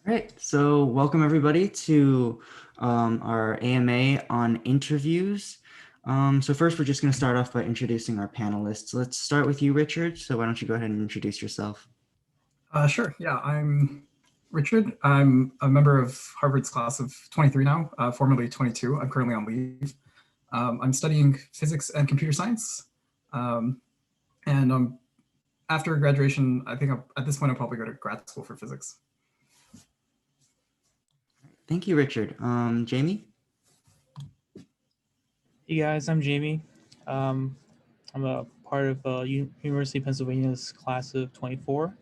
All right, so welcome everybody to our AMA on interviews. So first, we're just going to start off by introducing our panelists. Let's start with you, Richard. So why don't you go ahead and introduce yourself? Sure. Yeah, I'm Richard. I'm a member of Harvard's class of 23 now, formerly 22. I'm currently on leave. I'm studying physics and computer science. And after graduation, I think at this point I'll probably go to grad school for physics. Thank you, Richard. Jaime? Hey guys, I'm Jaime. I'm a part of University of Pennsylvania's class of 24.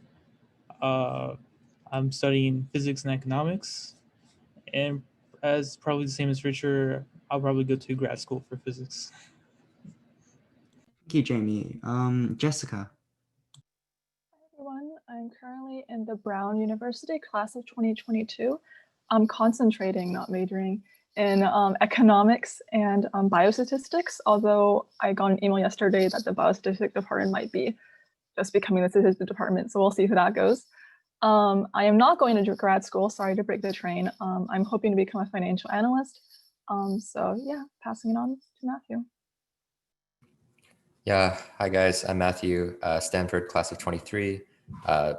I'm studying physics and economics, and as probably the same as Richard, I'll probably go to grad school for physics. Thank you, Jaime. Jessica? Hi everyone, I'm currently in the Brown University class of 2022. I'm concentrating, not majoring, in economics and biostatistics, although I got an email yesterday that the biostatistics department might be just becoming the statistics department, so we'll see how that goes. I am not going to grad school, sorry to break the train. I'm hoping to become a financial analyst. So yeah, passing it on to Matthew. Yeah, hi guys, I'm Matthew, Stanford class of 23,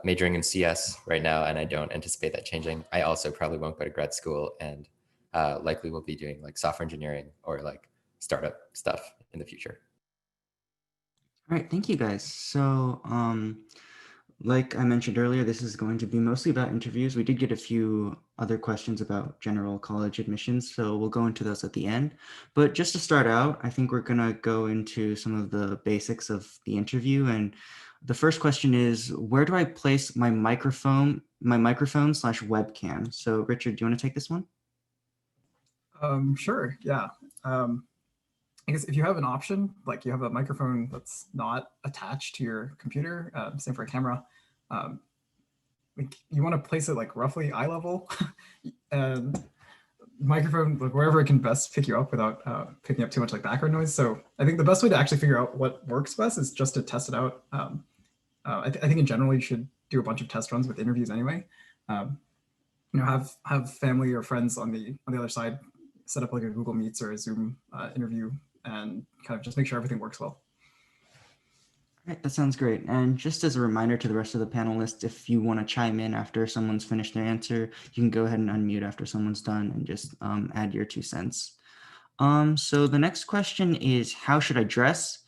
majoring in CS right now, and I don't anticipate that changing. I also probably won't go to grad school and likely will be doing like software engineering or like startup stuff in the future. All right, thank you guys. So like I mentioned earlier, this is going to be mostly about interviews. We did get a few other questions about general college admissions, so we'll go into those at the end. But just to start out, I think we're going to go into some of the basics of the interview. And the first question is, where do I place my microphone slash webcam? So Richard, do you want to take this one? Sure, yeah. I guess if you have an option, like you have a microphone that's not attached to your computer, same for a camera, like you want to place it like roughly eye level and microphone like wherever it can best pick you up without picking up too much like background noise. So I think the best way to actually figure out what works best is just to test it out. I think in general you should do a bunch of test runs with interviews anyway. Have family or friends on the other side set up like a Google Meets or a Zoom interview and kind of just make sure everything works well. All right, that sounds great. And just as a reminder to the rest of the panelists, if you want to chime in after someone's finished their answer, you can go ahead and unmute after someone's done and just add your 2 cents. So the next question is, how should I dress?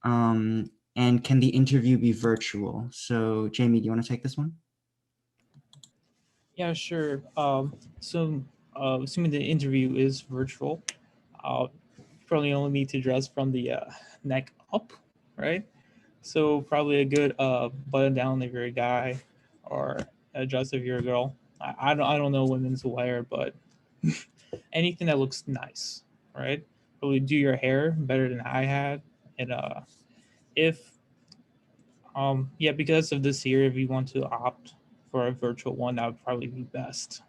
And can the interview be virtual? So Jaime, do you want to take this one? Yeah, sure. So assuming the interview is virtual, probably only need to dress from the neck up, right? So probably a good button down if you're a guy, or a dress if you're a girl. I don't know women's wear, but anything that looks nice, right? Probably do your hair better than I had, and if yeah, because of this year, if you want to opt for a virtual one, that would probably be best.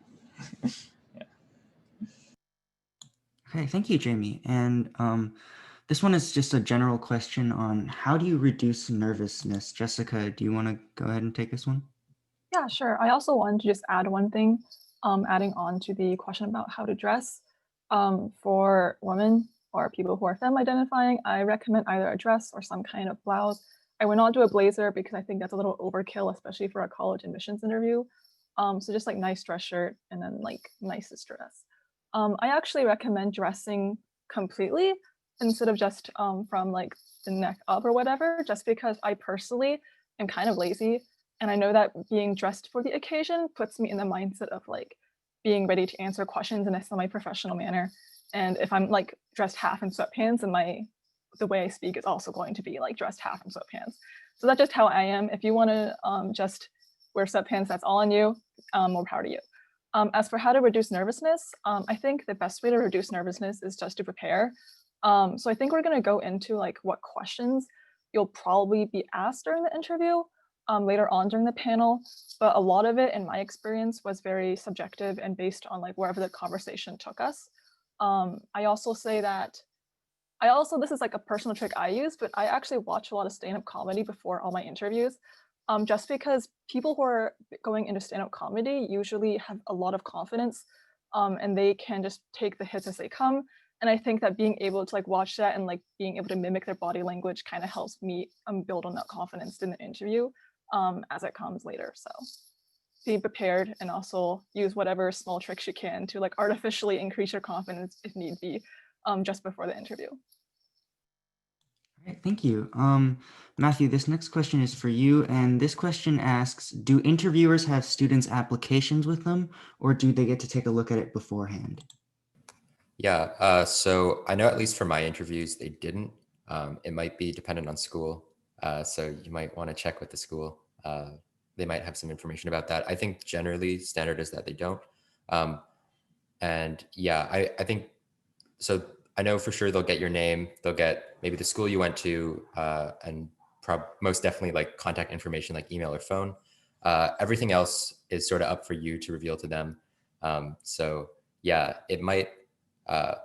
Yeah. Okay, thank you, Jaime. And this one is just a general question on how do you reduce nervousness? Jessica, do you want to go ahead and take this one? Yeah, sure. I also wanted to just add one thing, adding on to the question about how to dress. For women or people who are femme identifying, I recommend either a dress or some kind of blouse. I would not do a blazer because I think that's a little overkill, especially for a college admissions interview. So just like nice dress shirt and then like nicest dress. I actually recommend dressing completely instead of just from like the neck up or whatever, just because I personally am kind of lazy. And I know that being dressed for the occasion puts me in the mindset of like being ready to answer questions in a semi-professional manner. And if I'm like dressed half in sweatpants, and the way I speak is also going to be like dressed half in sweatpants. So that's just how I am. If you want to just wear sweatpants, that's all on you. More power to you. As for how to reduce nervousness, I think the best way to reduce nervousness is just to prepare. So I think we're going to go into like what questions you'll probably be asked during the interview later on during the panel, but a lot of it in my experience was very subjective and based on like wherever the conversation took us. I also say that this is like a personal trick I use, but I actually watch a lot of stand-up comedy before all my interviews. just because people who are going into stand-up comedy usually have a lot of confidence, and they can just take the hits as they come. And I think that being able to like watch that and like being able to mimic their body language kind of helps me build on that confidence in the interview as it comes later. So being prepared and also use whatever small tricks you can to like artificially increase your confidence if need be just before the interview. All right, thank you. Matthew, this next question is for you. And this question asks, do interviewers have students' applications with them, or do they get to take a look at it beforehand? Yeah, so I know at least for my interviews, they didn't. It might be dependent on school. So you might want to check with the school. They might have some information about that. I think generally standard is that they don't. And yeah, I think, so I know for sure they'll get your name, they'll get maybe the school you went to, and most definitely like contact information like email or phone. Everything else is sort of up for you to reveal to them. So yeah, it might, I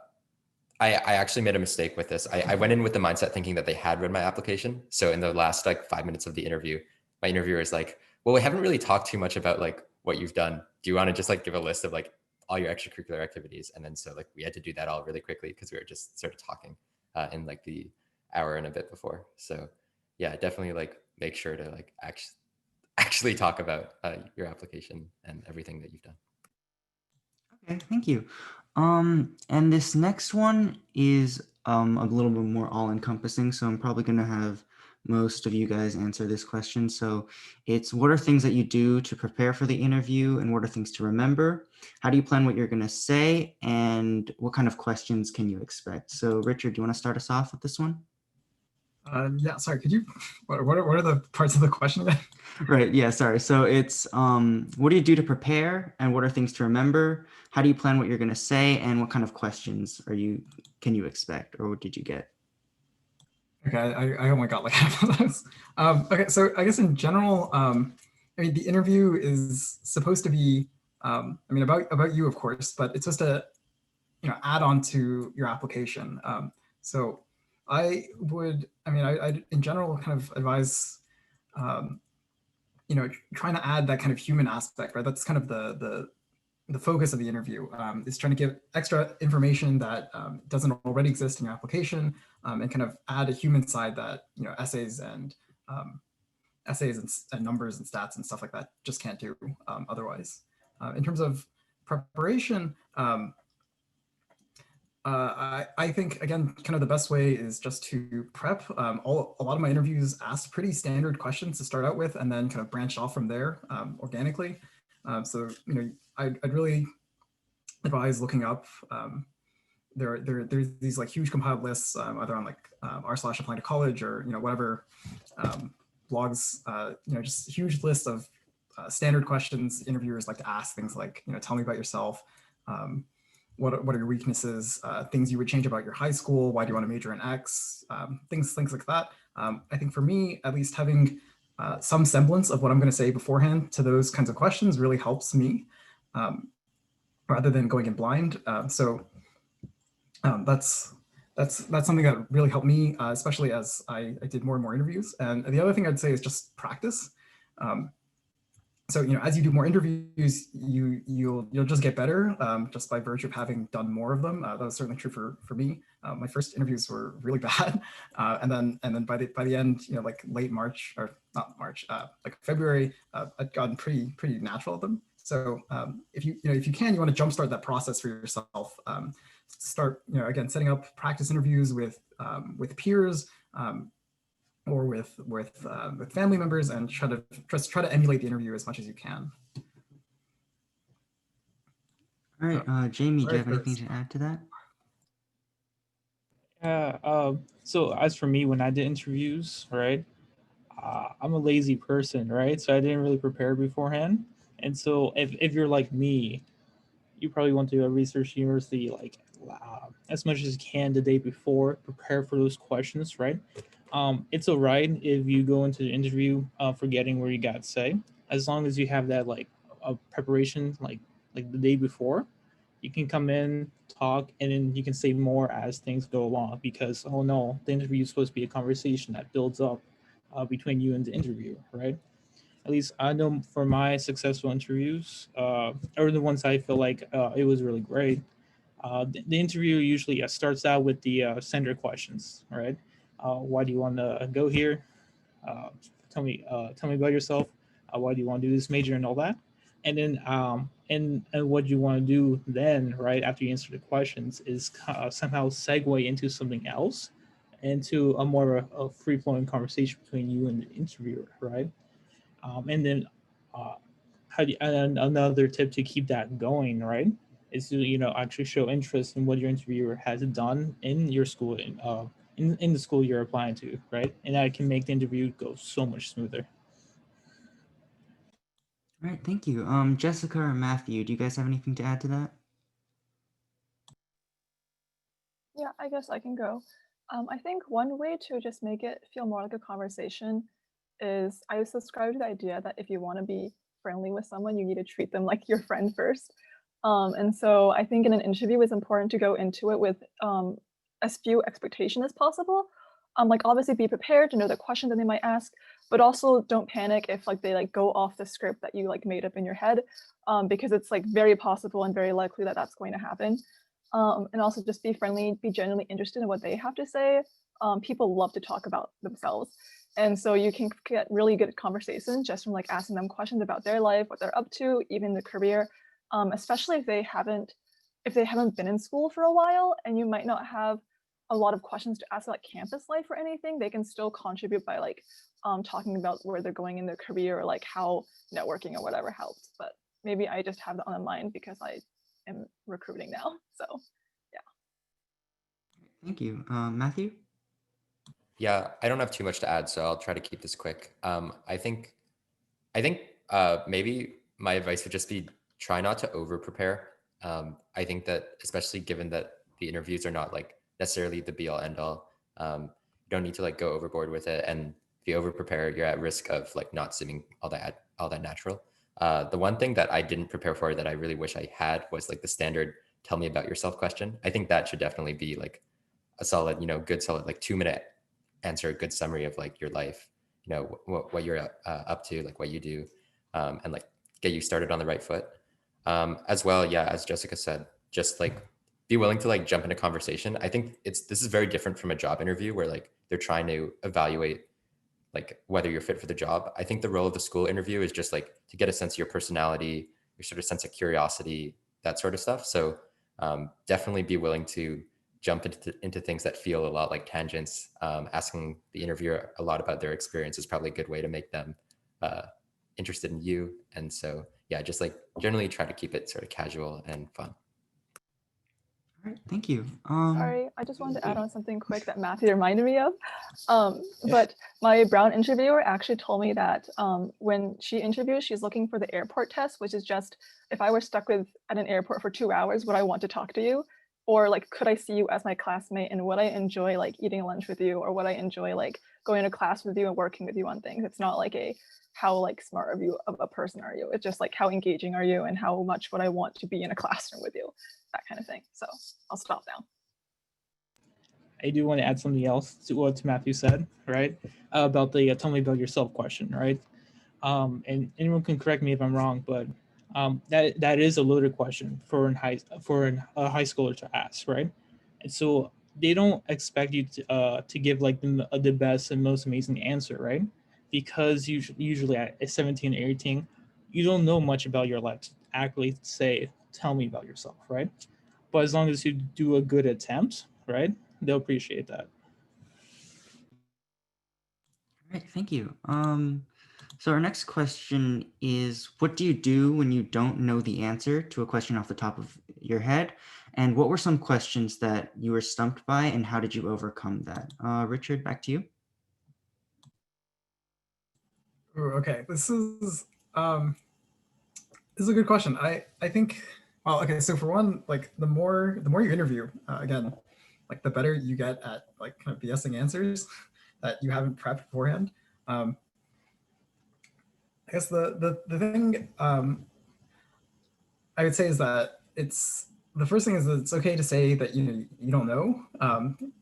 actually made a mistake with this. I went in with the mindset thinking that they had read my application. So in the last like 5 minutes of the interview, my interviewer is like, well, we haven't really talked too much about like what you've done. Do you want to just like give a list of like all your extracurricular activities? And then so like we had to do that all really quickly because we were just sort of talking in like the hour and a bit before. So yeah, definitely like make sure to like actually talk about your application and everything that you've done. Okay, thank you. And this next one is a little bit more all-encompassing, so I'm probably going to have most of you guys answer this question. So it's, what are things that you do to prepare for the interview, and what are things to remember? How do you plan what you're going to say, and what kind of questions can you expect? So Richard, do you want to start us off with this one? Yeah, sorry, could you, what are the parts of the question again? Right, yeah, sorry. So it's, what do you do to prepare, and what are things to remember? How do you plan what you're going to say, and what kind of questions can you expect, or what did you get? Okay, I only got like half of those. Okay, so I guess in general, I mean, the interview is supposed to be, I mean, about you, of course, but it's supposed to, you know, add on to your application. So I would, I mean, I in general kind of advise, you know, trying to add that kind of human aspect, right? That's kind of the focus of the interview, is trying to give extra information that doesn't already exist in your application, and kind of add a human side that, you know, essays and numbers and stats and stuff like that just can't do otherwise. In terms of preparation, I think, again, kind of the best way is just to prep. A lot of my interviews asked pretty standard questions to start out with, and then kind of branch off from there organically. So, you know, I'd really advise looking up. There's these like huge compiled lists, either on like r/applying to college, or, you know, whatever blogs, you know, just a huge list of standard questions interviewers like to ask. Things like, you know, tell me about yourself. What are your weaknesses? Things you would change about your high school? Why do you want to major in X? Things like that. I think for me, at least, having some semblance of what I'm going to say beforehand to those kinds of questions really helps me, rather than going in blind. So that's something that really helped me, especially as I did more and more interviews. And the other thing I'd say is just practice. So, you know, as you do more interviews, you'll just get better, just by virtue of having done more of them. That was certainly true for me. My first interviews were really bad, and then by the end, you know, like late March, or not March, like February, I'd gotten pretty natural at them. So if you can, you want to jumpstart that process for yourself. Start, you know, again, setting up practice interviews with peers. Or with family members, and try to emulate the interview as much as you can. All right, Jaime, do you have Sorry, anything to add to that? Yeah. So as for me, when I did interviews, right, I'm a lazy person, right? So I didn't really prepare beforehand. And so if you're like me, you probably want to research university like as much as you can the day before, prepare for those questions, right? It's all right if you go into the interview forgetting where you got to say, as long as you have that like a preparation like the day before. You can come in, talk, and then you can say more as things go along, because, oh no, the interview is supposed to be a conversation that builds up between you and the interviewer, right? at least I know for my successful interviews, or the ones I feel like it was really great. The interview usually starts out with the standard questions, right? Why do you want to go here? Uh, tell me about yourself. Why do you want to do this major and all that? And then and what you want to do then, right after you answer the questions, is somehow segue into something else, into a more a free flowing conversation between you and the interviewer, right? And then uh, and another tip to keep that going, right, is to actually show interest in what your interviewer has done in your school, in the school you're applying to, right? And that can make the interview go so much smoother. All right, thank you. Jessica or Matthew, do you guys have anything to add to that? Yeah, I guess I can go. I think one way to just make it feel more like a conversation is I subscribe to the idea that if you want to be friendly with someone, you need to treat them like your friend first. And so I think in an interview, it's important to go into it with as few expectation as possible. Like obviously be prepared to know the questions that they might ask, but also don't panic if like they like go off the script that you like made up in your head, because it's like very possible and very likely that that's going to happen. And also just be friendly, be genuinely interested in what they have to say. People love to talk about themselves. And so you can get really good conversations just from like asking them questions about their life, what they're up to, even the career, especially if they haven't been in school for a while and you might not have a lot of questions to ask about campus life or anything. They can still contribute by like talking about where they're going in their career or like how networking or whatever helps. But maybe I just have that on my mind because I am recruiting now. So yeah. Thank you. Matthew? Yeah, I don't have too much to add, so I'll try to keep this quick. I think maybe my advice would just be try not to over prepare. I think that especially given that the interviews are not like necessarily the be all end all, you don't need to like go overboard with it. And if you over prepare, you're at risk of like not seeming all that natural. The one thing that I didn't prepare for that I really wish I had was like the standard "tell me about yourself" question. I think that should definitely be like a solid, good solid like 2-minute answer, a good summary of like your life, what you're up to, like what you do, and like get you started on the right foot. As well, yeah, as Jessica said, just like be willing to like jump into conversation. I think this is very different from a job interview where like they're trying to evaluate like whether you're fit for the job. I think the role of the school interview is just like to get a sense of your personality, your sort of sense of curiosity, that sort of stuff. So definitely be willing to jump into things that feel a lot like tangents. Asking the interviewer a lot about their experience is probably a good way to make them interested in you. And so, yeah, just like generally try to keep it sort of casual and fun. All right, thank you. Sorry, I just wanted to add on something quick that Matthew reminded me of. But my Brown interviewer actually told me that when she interviews, she's looking for the airport test, which is just if I were stuck at an airport for 2 hours, would I want to talk to you? Or like, could I see you as my classmate and would I enjoy like eating lunch with you, or would I enjoy like going to class with you and working with you on things? It's not like how like smart of a person are you? It's just like how engaging are you and how much would I want to be in a classroom with you, that kind of thing. So I'll stop now. I do want to add something else to what Matthew said, right? About the tell me about yourself question, right? And anyone can correct me if I'm wrong, but that is a loaded question for a high schooler to ask, right? And so they don't expect you to give like the best and most amazing answer, right? Because usually at 17 or 18, you don't know much about your life to actually say, tell me about yourself, right? But as long as you do a good attempt, right, they'll appreciate that. All right, thank you. So our next question is, what do you do when you don't know the answer to a question off the top of your head? And what were some questions that you were stumped by and how did you overcome that? Richard, back to you. Ooh, okay, this is a good question. I think, well, okay, so for one, like the more you interview, again, like the better you get at like kind of BSing answers that you haven't prepped beforehand. I guess the thing I would say is that the first thing is that it's okay to say that you don't know,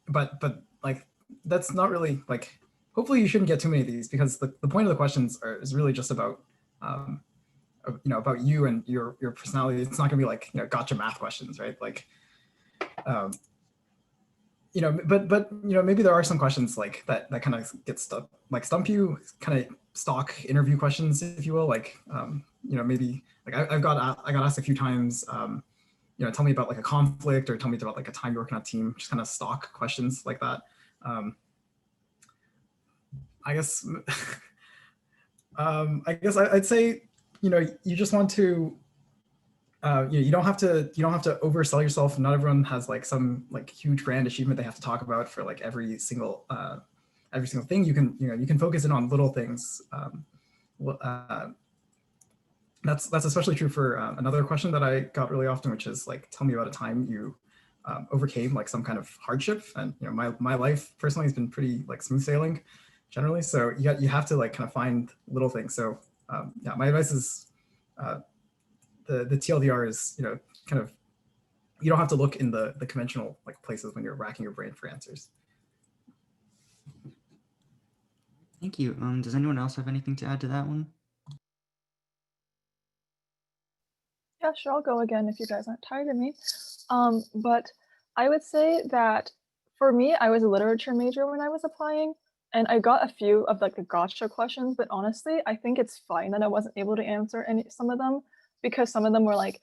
but like that's not really like hopefully you shouldn't get too many of these, because the point of the questions is really just about about you and your personality. It's not gonna be like, gotcha math questions, right? Like, but maybe there are some questions like that kind of get stuck, like stump you, kind of stock interview questions, if you will. Like, maybe like I got asked a few times, tell me about like a conflict, or tell me about like a time you're working on a team, just kind of stock questions like that. I guess, I'd say, you just want to, you don't have to oversell yourself. Not everyone has like some like huge grand achievement they have to talk about for like every single thing. You can focus in on little things. That's especially true for another question that I got really often, which is like, tell me about a time you overcame like some kind of hardship. And my life personally has been pretty like smooth sailing generally. So you have to like kind of find little things. So yeah, my advice is the TLDR is, kind of, you don't have to look in the conventional like places when you're racking your brain for answers. Thank you. Does anyone else have anything to add to that one? Yeah, sure, I'll go again if you guys aren't tired of me. But I would say that for me, I was a literature major when I was applying, and I got a few of like the gotcha questions, but honestly, I think it's fine that I wasn't able to answer some of them, because some of them were like,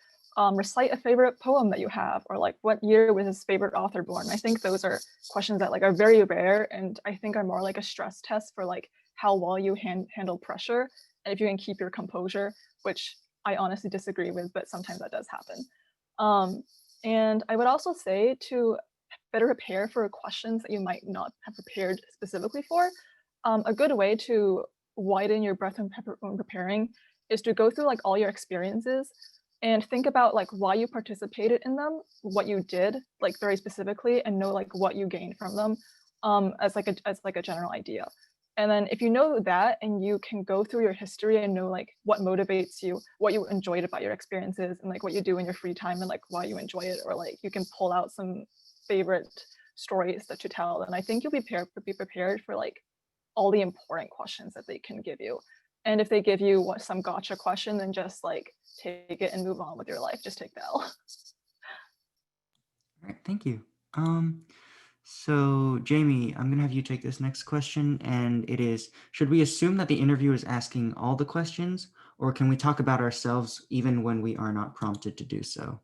recite a favorite poem that you have, or like, what year was his favorite author born? I think those are questions that like are very rare, and I think are more like a stress test for like how well you handle pressure, and if you can keep your composure, which I honestly disagree with, but sometimes that does happen. And I would also say to better prepare for questions that you might not have prepared specifically for. A good way to widen your breadth when preparing is to go through like all your experiences and think about like why you participated in them, what you did like very specifically, and know like what you gained from them, as like a general idea. And then if you know that, and you can go through your history and know like what motivates you, what you enjoyed about your experiences, and like what you do in your free time, and like why you enjoy it, or like you can pull out some favorite stories that you tell, then I think you'll be prepared for like all the important questions that they can give you. And if they give you some gotcha question, then just like take it and move on with your life. Just take the L. All right, thank you. So Jaime, I'm gonna have you take this next question, and it is, should we assume that the interviewer is asking all the questions, or can we talk about ourselves even when we are not prompted to do so?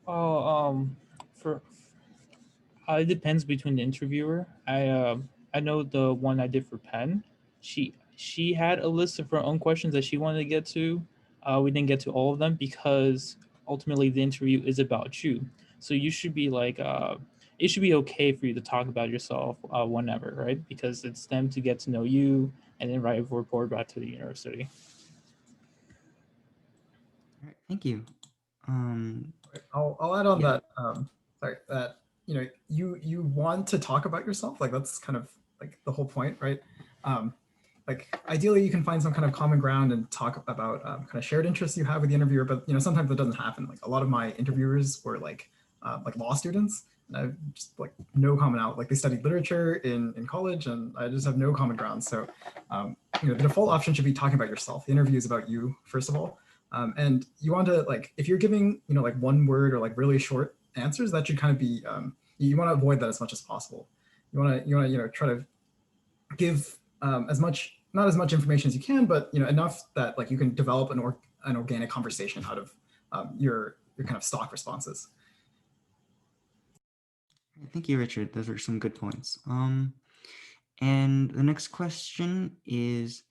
Oh, for it depends between the interviewer. I know the one I did for Penn. She had a list of her own questions that she wanted to get to. We didn't get to all of them because ultimately the interview is about you. So you should be like, it should be okay for you to talk about yourself whenever, right? Because it's them to get to know you and then write a report back to the university. All right, thank you. I'll add on Yeah. that. Sorry, that you want to talk about yourself. Like that's kind of like the whole point, right? Like ideally, you can find some kind of common ground and talk about kind of shared interests you have with the interviewer. But sometimes that doesn't happen. Like a lot of my interviewers were like law students, and I have just like no common out. Like they studied literature in college, and I just have no common ground. So the default option should be talking about yourself. The interview is about you, first of all. And you want to like, if you're giving, like one word or like really short answers, that should kind of be, you want to avoid that as much as possible. You want to, try to give not as much information as you can, but enough that like you can develop an organic conversation out of your kind of stock responses. Thank you, Richard. Those are some good points. And the next question is,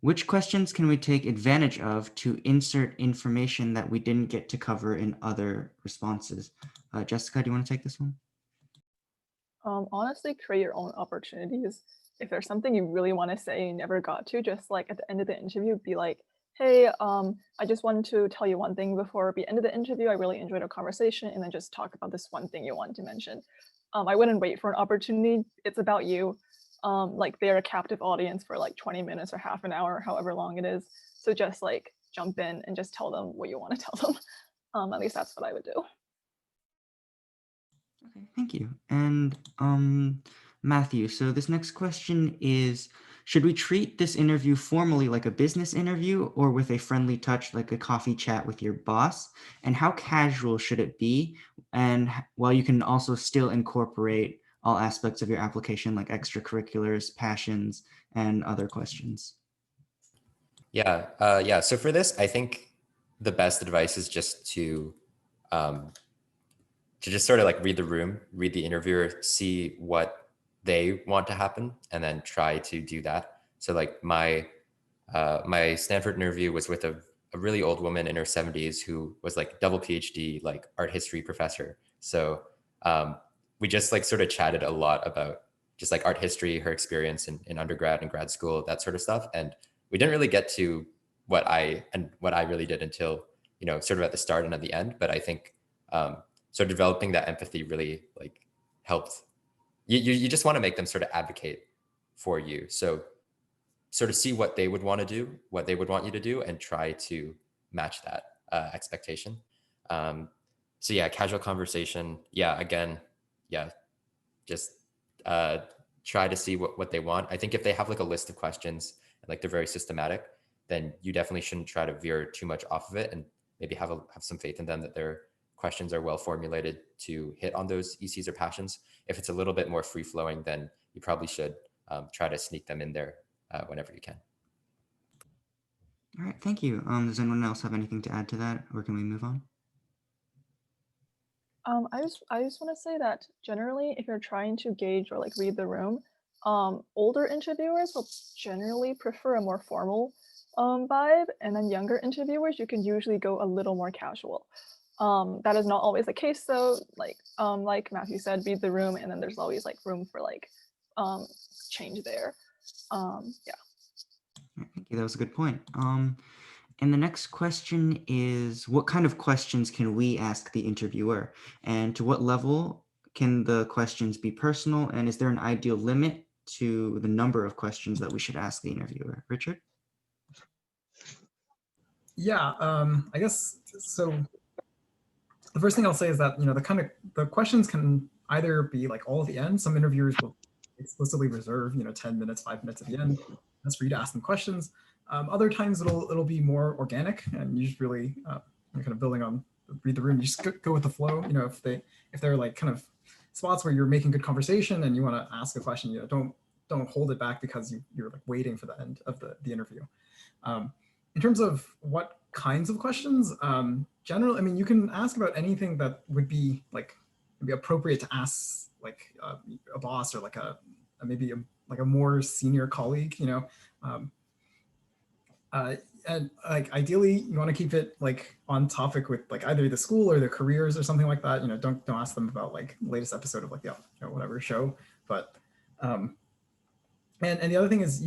which questions can we take advantage of to insert information that we didn't get to cover in other responses? Jessica, do you want to take this one? Honestly, create your own opportunities. If there's something you really want to say and never got to, just like at the end of the interview, be like, hey, I just wanted to tell you one thing before the end of the interview. I really enjoyed our conversation, and then just talk about this one thing you wanted to mention. I wouldn't wait for an opportunity. It's about you. Like they're a captive audience for like 20 minutes or half an hour, however long it is. So just like jump in and just tell them what you want to tell them. At least that's what I would do. Okay, thank you. And Matthew, so this next question is, should we treat this interview formally like a business interview or with a friendly touch like a coffee chat with your boss? And how casual should it be? And while you can also still incorporate all aspects of your application like extracurriculars, passions, and other questions. Yeah. So for this, I think the best advice is just to just sort of like read the room, read the interviewer, see what they want to happen, and then try to do that. So like my Stanford interview was with a really old woman in her 70s who was like double PhD, like art history professor. So we just like sort of chatted a lot about just like art history, her experience in undergrad and grad school, that sort of stuff. And we didn't really get to what I really did until, sort of at the start and at the end. But I think so developing that empathy really like helped. You just want to make them sort of advocate for you. So sort of see what they would want to do, what they would want you to do, and try to match that expectation. So yeah, casual conversation. Yeah, again, yeah, just try to see what they want. I think if they have like a list of questions and like they're very systematic, then you definitely shouldn't try to veer too much off of it, and maybe have some faith in them that their questions are well formulated to hit on those ECs or passions. If it's a little bit more free flowing, then you probably should try to sneak them in there whenever you can. All right, thank you. Does anyone else have anything to add to that, or can we move on? I just want to say that generally, if you're trying to gauge or like read the room, older interviewers will generally prefer a more formal vibe, and then younger interviewers, you can usually go a little more casual. That is not always the case though. Like Matthew said, read the room, and then there's always like room for like change there. Yeah. All right, thank you. That was a good point. And the next question is, what kind of questions can we ask the interviewer? And to what level can the questions be personal? And is there an ideal limit to the number of questions that we should ask the interviewer? Richard? Yeah, I guess so. The first thing I'll say is that the questions can either be like all at the end. Some interviewers will explicitly reserve 10 minutes, 5 minutes at the end. That's for you to ask them questions. Other times it'll be more organic, and you just really kind of building on read the room. You just go with the flow. If they're like kind of spots where you're making good conversation and you want to ask a question, don't hold it back because you're like waiting for the end of the interview. In terms of what kinds of questions, generally, I mean, you can ask about anything that would be appropriate to ask like a boss or like maybe a more senior colleague, and like ideally you want to keep it like on topic with like either the school or their careers or something like that. Don't ask them about like the latest episode of like whatever show. But and the other thing is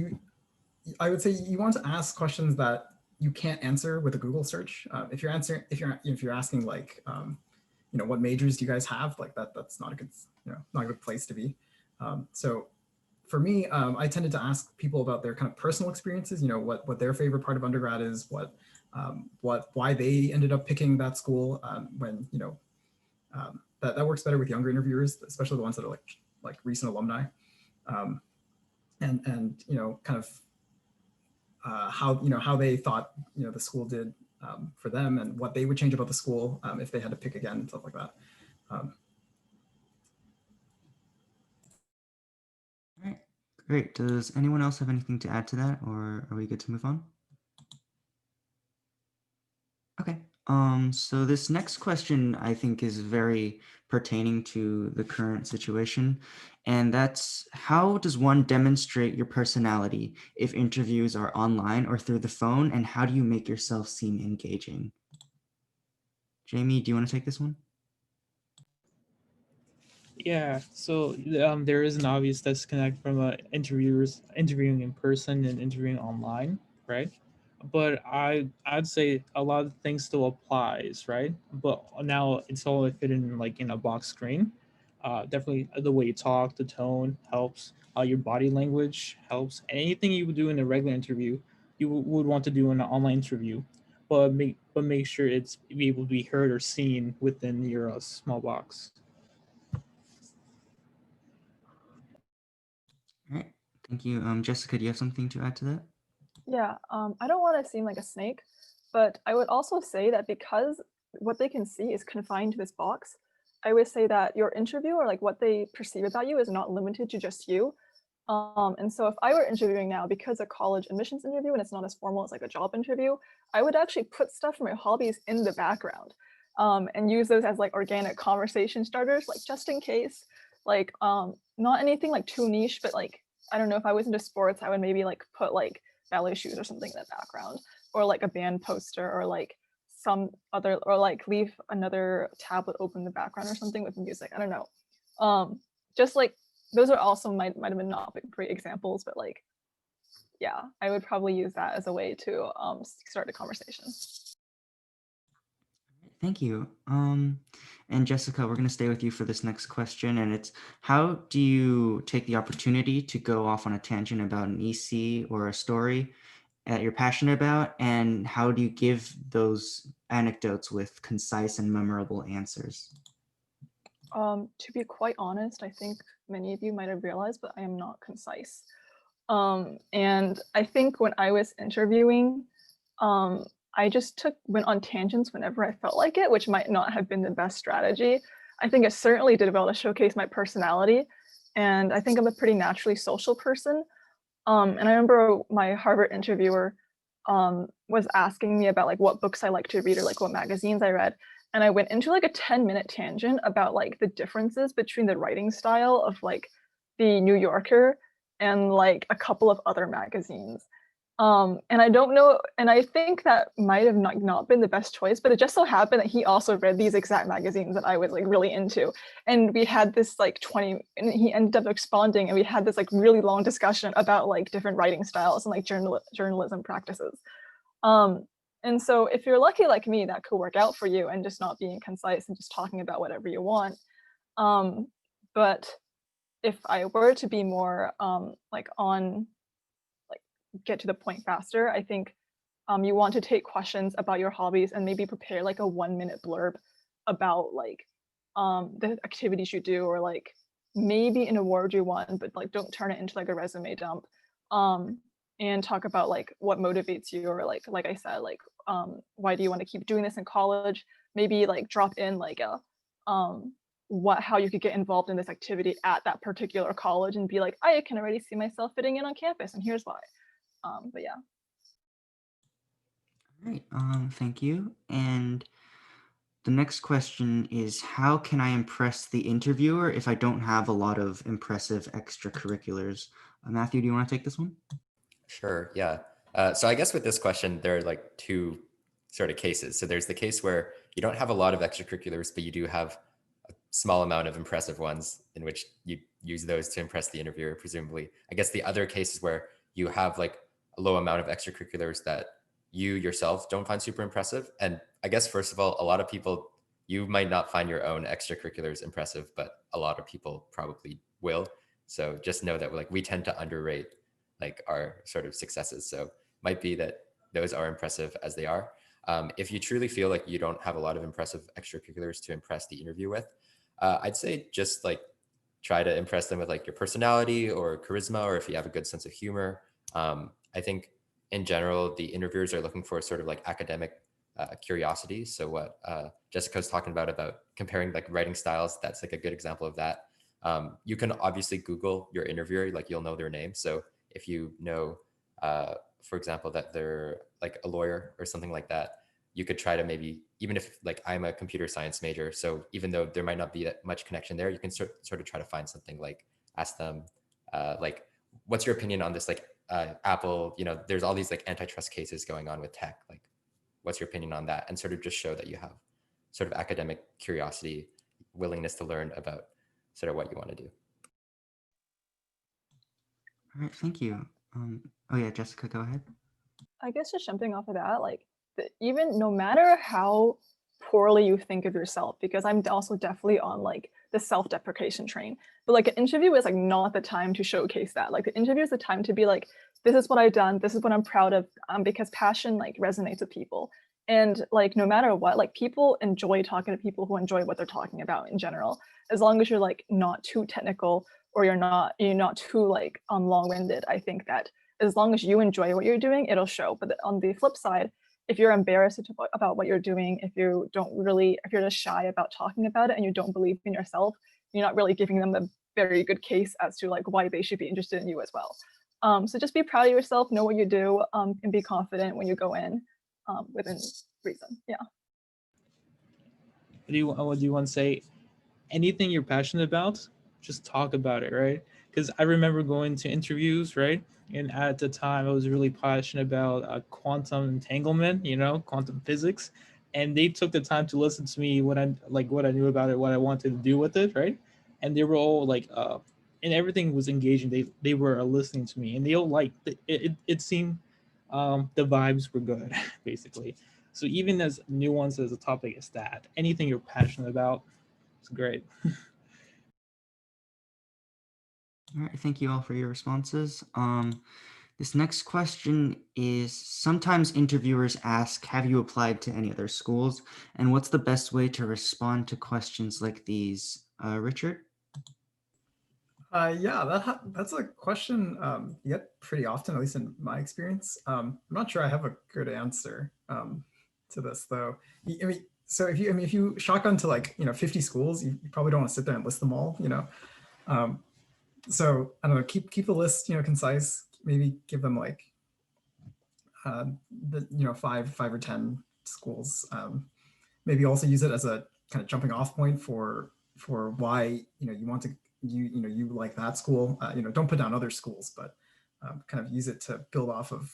I would say you want to ask questions that you can't answer with a Google search. If you're asking like what majors do you guys have, like that's not a good place to be. So for me, I tended to ask people about their kind of personal experiences, what their favorite part of undergrad is, why they ended up picking that school, when that works better with younger interviewers, especially the ones that are like recent alumni, and kind of how they thought the school did for them, and what they would change about the school if they had to pick again, and stuff like that. All right, great. Does anyone else have anything to add to that, or are we good to move on? Okay. So this next question I think is very pertaining to the current situation, and that's, how does one demonstrate your personality if interviews are online or through the phone, and how do you make yourself seem engaging? Jaime, do you want to take this one? Yeah, so there is an obvious disconnect from interviewers interviewing in person and interviewing online, right? But I'd say a lot of things still applies, right? But now it's all fit in like in a box screen. Definitely the way you talk, the tone helps. Your body language helps. Anything you would do in a regular interview, you would want to do in an online interview, but make sure it's be able to be heard or seen within your small box. Thank you. Jessica, do you have something to add to that? Yeah, I don't want to seem like a snake, but I would also say that because what they can see is confined to this box, I would say that your interview or like what they perceive about you is not limited to just you. And so if I were interviewing now, because a college admissions interview and it's not as formal as like a job interview, I would actually put stuff from my hobbies in the background and use those as like organic conversation starters, like just in case, like not anything like too niche, but like, I don't know, if I was into sports, I would maybe like put like ballet shoes or something in the background, or like a band poster, or like some other, or like leave another tablet open in the background or something with music. I don't know. Just like those are also might have been not great examples, but like, yeah, I would probably use that as a way to start a conversation. Thank you. And Jessica, we're going to stay with you for this next question, and it's how do you take the opportunity to go off on a tangent about an EC or a story that you're passionate about, and how do you give those anecdotes with concise and memorable answers? To be quite honest, I think many of you might have realized, but I am not concise. And I think when I was interviewing, I just went on tangents whenever I felt like it, which might not have been the best strategy. I think it certainly did well to showcase my personality. And I think I'm a pretty naturally social person. And I remember my Harvard interviewer was asking me about like what books I like to read or like what magazines I read. And I went into like a 10-minute tangent about like the differences between the writing style of like the New Yorker and like a couple of other magazines. And I don't know, and I think that might have not been the best choice, but it just so happened that he also read these exact magazines that I was like really into. And we had this like and he ended up responding, and we had this like really long discussion about like different writing styles and like journalism practices. And so if you're lucky like me, that could work out for you, and just not being concise and just talking about whatever you want. But if I were to be more get to the point faster, I think you want to take questions about your hobbies and maybe prepare like a 1-minute blurb about like the activities you do, or like maybe an award you won, but like don't turn it into like a resume dump. And talk about like what motivates you, or like I said, like why do you want to keep doing this in college? Maybe like drop in like a how you could get involved in this activity at that particular college, and be like, I can already see myself fitting in on campus, and here's why. But yeah. All right, thank you. And the next question is, how can I impress the interviewer if I don't have a lot of impressive extracurriculars? Matthew, do you want to take this one? Sure, yeah. So I guess with this question, there are like two sort of cases. So there's the case where you don't have a lot of extracurriculars, but you do have a small amount of impressive ones, in which you use those to impress the interviewer, presumably. I guess the other case is where you have like a low amount of extracurriculars that you yourself don't find super impressive. And I guess, first of all, a lot of people, you might not find your own extracurriculars impressive, but a lot of people probably will. So just know that like we tend to underrate like our sort of successes. So might be that those are impressive as they are. If you truly feel like you don't have a lot of impressive extracurriculars to impress the interview with, I'd say just like try to impress them with like your personality or charisma, or if you have a good sense of humor. I think in general, the interviewers are looking for sort of like academic curiosity. So what Jessica's talking about comparing like writing styles, that's like a good example of that. You can obviously Google your interviewer, like you'll know their name. So if you know, for example, that they're like a lawyer or something like that, you could try to maybe, even if like I'm a computer science major, so even though there might not be that much connection there, you can sort of try to find something like ask them, like, what's your opinion on this? Like Apple, you know, there's all these like antitrust cases going on with tech. Like, what's your opinion on that? And sort of just show that you have sort of academic curiosity, willingness to learn about sort of what you want to do. All right, thank you. Oh yeah, Jessica, go ahead. I guess just jumping off of that, like even no matter how poorly you think of yourself, because I'm also definitely on like the self-deprecation train, but like an interview is like not the time to showcase that. Like the interview is the time to be like, this is what I've done, this is what I'm proud of, because passion like resonates with people. And like no matter what, like people enjoy talking to people who enjoy what they're talking about in general, as long as you're like not too technical or you're not too like long-winded. I think that as long as you enjoy what you're doing, it'll show. But on the flip side, if you're embarrassed about what you're doing, if you're just shy about talking about it and you don't believe in yourself, you're not really giving them a very good case as to like why they should be interested in you as well. So just be proud of yourself, know what you do, and be confident when you go in within reason. Yeah. What do you want to say? Anything you're passionate about, just talk about it, right? Because I remember going to interviews, right? And at the time, I was really passionate about quantum entanglement, quantum physics, and they took the time to listen to me what I knew about it, what I wanted to do with it, right? And they were all like, and everything was engaging. They were listening to me, and they all liked it. It seemed the vibes were good, basically. So even as nuanced as a topic as that, anything you're passionate about, it's great. All right, thank you all for your responses. This next question is, sometimes interviewers ask, have you applied to any other schools? And what's the best way to respond to questions like these? Richard? Yeah, that's a question you get pretty often, at least in my experience. I'm not sure I have a good answer to this, though. I mean, so if you shotgun to like 50 schools, you probably don't want to sit there and list them all. So I don't know. Keep the list concise. Maybe give them like five or 10 schools. Maybe also use it as a kind of jumping off point for why you want to you like that school. Don't put down other schools, but kind of use it to build off of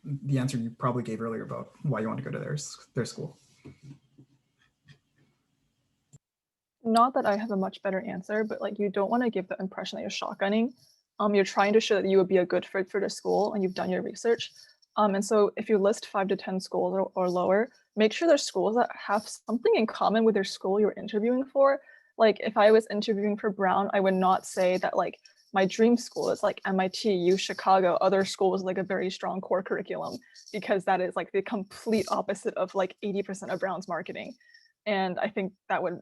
the answer you probably gave earlier about why you want to go to their school. Not that I have a much better answer, but like you don't want to give the impression that you're shotgunning. You're trying to show that you would be a good fit for the school and you've done your research. And so if you list 5 to 10 schools or lower, make sure there's schools that have something in common with their school you're interviewing for. Like if I was interviewing for Brown, I would not say that like my dream school is like MIT, U, Chicago, other schools like a very strong core curriculum, because that is like the complete opposite of like 80% of Brown's marketing. And I think that would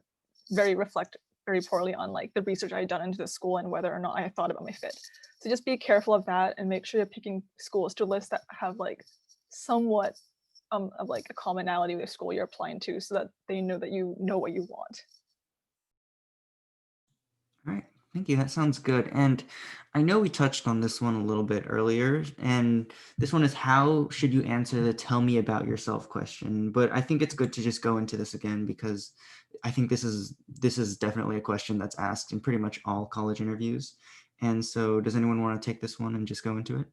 reflect very poorly on like the research I had done into the school and whether or not I thought about my fit. So just be careful of that and make sure you're picking schools to list that have like somewhat of like a commonality with the school you're applying to, so that they know that you know what you want. All right, thank you. That sounds good. And I know we touched on this one a little bit earlier, and this one is, how should you answer the tell me about yourself question? But I think it's good to just go into this again, because I think this is definitely a question that's asked in pretty much all college interviews. And so does anyone want to take this one and just go into it?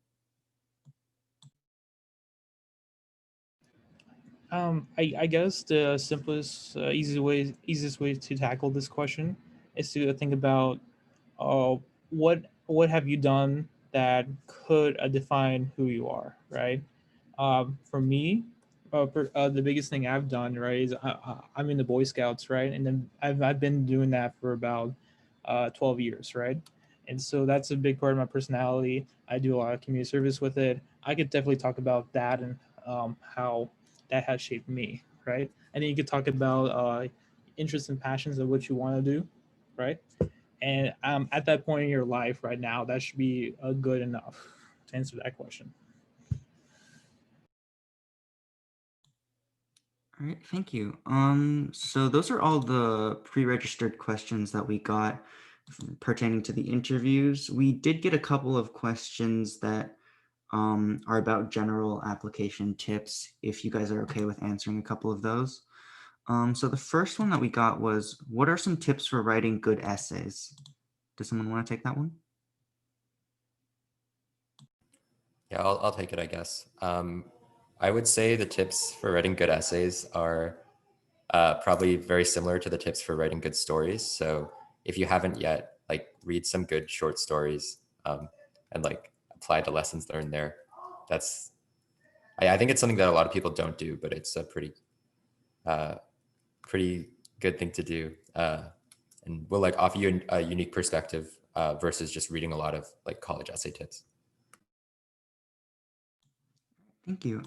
I guess the simplest, easiest way to tackle this question is to think about what have you done that could define who you are, right? For me, the biggest thing I've done, right, is I'm in the Boy Scouts, right, and then I've been doing that for about 12 years, right, and so that's a big part of my personality. I do a lot of community service with it. I could definitely talk about that and how that has shaped me, right? And then you could talk about interests and passions of what you want to do, right? And at that point in your life right now, that should be good enough to answer that question. All right, thank you. So those are all the pre-registered questions that we got pertaining to the interviews. We did get a couple of questions that are about general application tips, if you guys are okay with answering a couple of those. So the first one that we got was, what are some tips for writing good essays? Does someone want to take that one? Yeah, I'll take it, I guess. I would say the tips for writing good essays are probably very similar to the tips for writing good stories. So if you haven't yet, like, read some good short stories and like apply the lessons learned there. I think it's something that a lot of people don't do, but it's a pretty good thing to do, and will like offer you a unique perspective versus just reading a lot of like college essay tips. Thank you.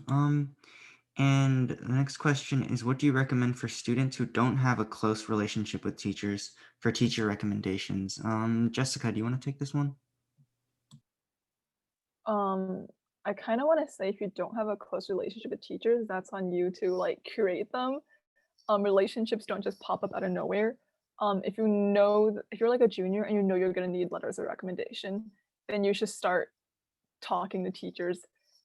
And the next question is, what do you recommend for students who don't have a close relationship with teachers for teacher recommendations? Jessica, do you want to take this one? I kind of want to say if you don't have a close relationship with teachers, that's on you to like create them. Relationships don't just pop up out of nowhere. If you know, if you're like a junior and you know you're going to need letters of recommendation, then you should start talking to teachers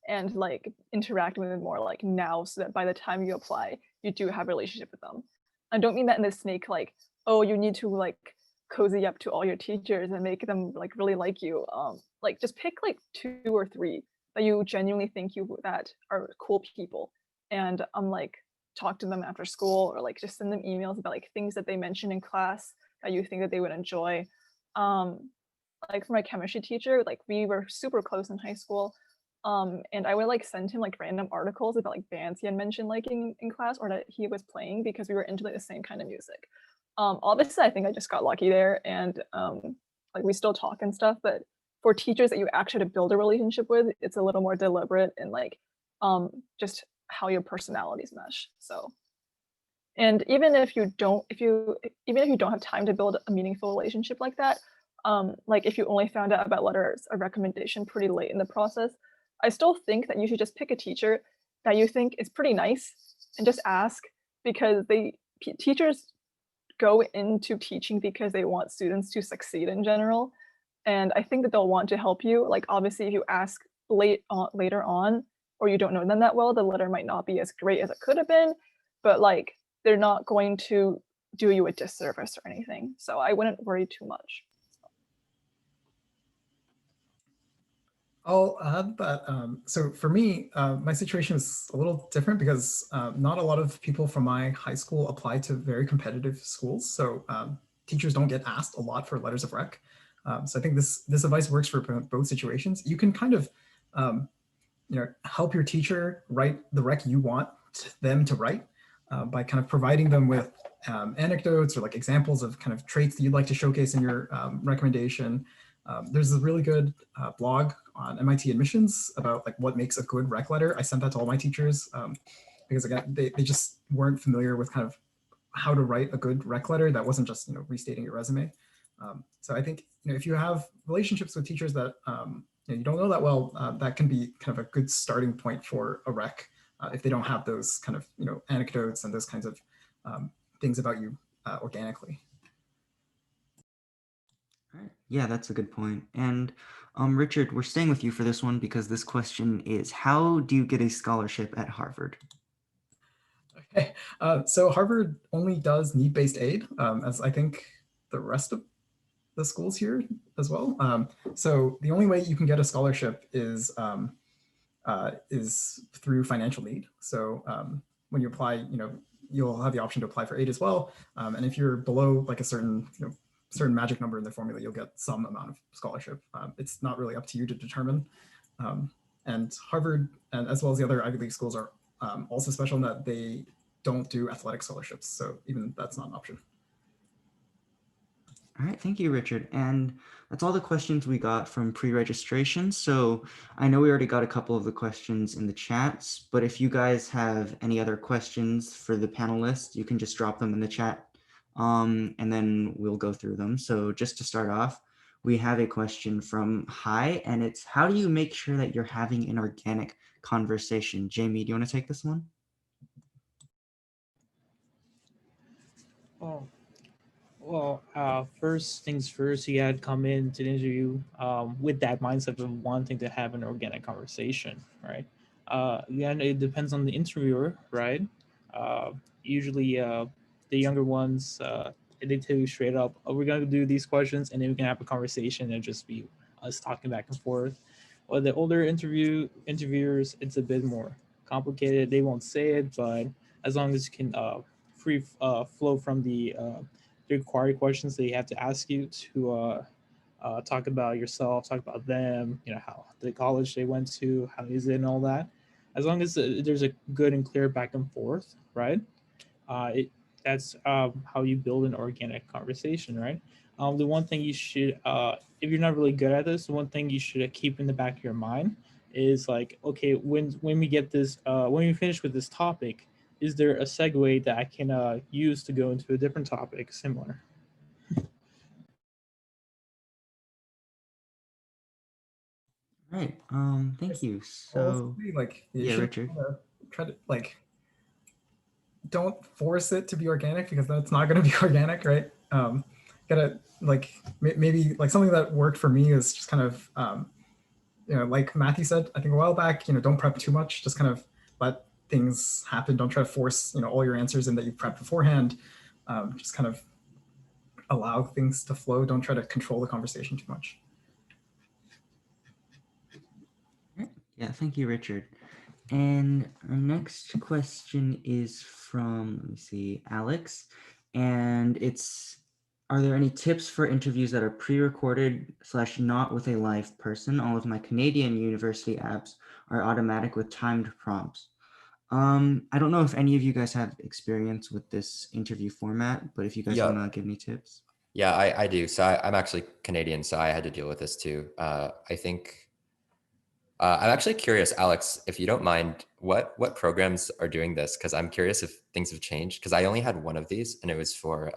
and like interacting with them more like now, so that by the time you apply, you do have a relationship with them. I don't mean that in the snake like, oh, you need to like cozy up to all your teachers and make them like really like you. Like just pick like 2 or 3 that you genuinely think you that are cool people, and like talk to them after school, or like just send them emails about like things that they mentioned in class that you think that they would enjoy. Like for my chemistry teacher, like we were super close in high school. And I would like send him like random articles about like bands he had mentioned liking in class or that he was playing, because we were into like the same kind of music. Obviously I think I just got lucky there, and like we still talk and stuff, but for teachers that you actually have to build a relationship with, it's a little more deliberate and like just how your personalities mesh. So, and even if you don't have time to build a meaningful relationship like that, like if you only found out about letters of recommendation pretty late in the process, I still think that you should just pick a teacher that you think is pretty nice and just ask, because teachers go into teaching because they want students to succeed in general. And I think that they'll want to help you. Like obviously if you ask later on, or you don't know them that well, the letter might not be as great as it could have been, but like they're not going to do you a disservice or anything. So I wouldn't worry too much. I'll add that. So for me, my situation is a little different because not a lot of people from my high school apply to very competitive schools. So teachers don't get asked a lot for letters of rec. So I think this advice works for both situations. You can kind of help your teacher write the rec you want them to write by kind of providing them with anecdotes or like examples of kind of traits that you'd like to showcase in your recommendation. There's a really good blog on MIT admissions about like what makes a good rec letter. I sent that to all my teachers because again, they just weren't familiar with kind of how to write a good rec letter that wasn't just restating your resume. So I think if you have relationships with teachers that you don't know that well, that can be kind of a good starting point for a rec if they don't have those kind of anecdotes and those kinds of things about you organically. All right. Yeah, that's a good point. And Richard, we're staying with you for this one because this question is, how do you get a scholarship at Harvard? Okay, so Harvard only does need-based aid, as I think the rest of the schools here as well. So the only way you can get a scholarship is through financial need. So when you apply, you'll have the option to apply for aid as well. And if you're below like a certain magic number in the formula, you'll get some amount of scholarship. It's not really up to you to determine. And Harvard, and as well as the other Ivy League schools, are also special in that they don't do athletic scholarships. So even that's not an option. All right, thank you, Richard. And that's all the questions we got from pre-registration. So I know we already got a couple of the questions in the chats, but if you guys have any other questions for the panelists, you can just drop them in the chat and then we'll go through them. So just to start off, we have a question from Hi, and it's, how do you make sure that you're having an organic conversation? Jaime, do you want to take this one? Oh, well, first things first, you gotta come into the interview with that mindset of wanting to have an organic conversation, right? Again, it depends on the interviewer, right? Usually, the younger ones, they tell you straight up, oh, we're gonna do these questions, and then we can have a conversation and just be us talking back and forth. Or the older interviewers, it's a bit more complicated. They won't say it, but as long as you can free flow from the required questions they have to ask you to talk about yourself, talk about them, how the college they went to, how is it, and all that. As long as there's a good and clear back and forth, right? That's how you build an organic conversation, right? The one thing you should, if you're not really good at this, the one thing you should keep in the back of your mind is like, okay, when we get this, when we finish with this topic, is there a segue that I can use to go into a different topic similar? Right. Thank you. So Ultimately, like the yeah, issue, Richard. try to like don't force it to be organic, because that's not going to be organic, right? Gotta like maybe like something that worked for me is just kind of like Matthew said, I think a while back, don't prep too much, just kind of let things happen. Don't try to force all your answers in that you prepped beforehand. Just kind of allow things to flow. Don't try to control the conversation too much. Yeah, thank you, Richard. And our next question is from, let me see, Alex. And it's, are there any tips for interviews that are pre-recorded / not with a live person? All of my Canadian university apps are automatic with timed prompts. I don't know if any of you guys have experience with this interview format, but if you guys Yeah. want to give me tips. Yeah, I do. So I'm actually Canadian, so I had to deal with this too. I think I'm actually curious, Alex, if you don't mind, what programs are doing this? Because I'm curious if things have changed. Because I only had one of these, and it was for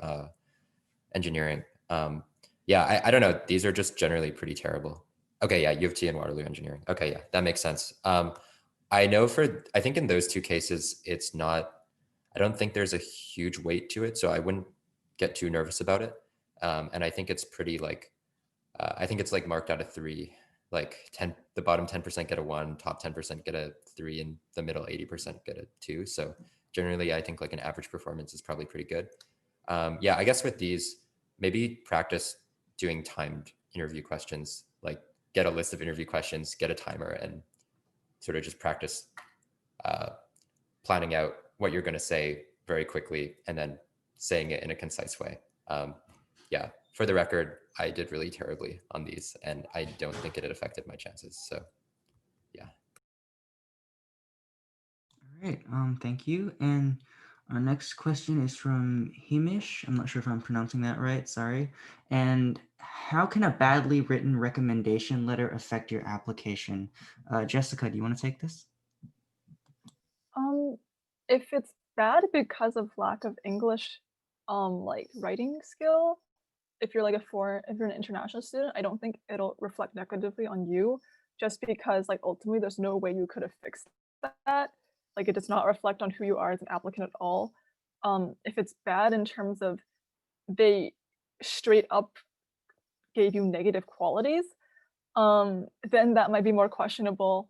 engineering. Yeah, I don't know. These are just generally pretty terrible. Okay, yeah, U of T and Waterloo Engineering. Okay, yeah, that makes sense. I know I think in those two cases, it's not, I don't think there's a huge weight to it, so I wouldn't get too nervous about it. And I think it's pretty like, I think it's like marked out of 3, like 10, the bottom 10% get a 1, top 10% get a 3, and the middle 80% get a 2. So generally, I think like an average performance is probably pretty good. Yeah, I guess with these, maybe practice doing timed interview questions, like get a list of interview questions, get a timer, and sort of just practice planning out what you're going to say very quickly and then saying it in a concise way. Yeah, for the record, I did really terribly on these, and I don't think it had affected my chances. So yeah. All right, thank you. And our next question is from Himish. I'm not sure if I'm pronouncing that right, sorry. And how can a badly written recommendation letter affect your application? Jessica, do you want to take this? If it's bad because of lack of English, like writing skill, if you're like if you're an international student, I don't think it'll reflect negatively on you, just because like ultimately there's no way you could have fixed that. Like it does not reflect on who you are as an applicant at all. If it's bad in terms of they straight up gave you negative qualities, then that might be more questionable.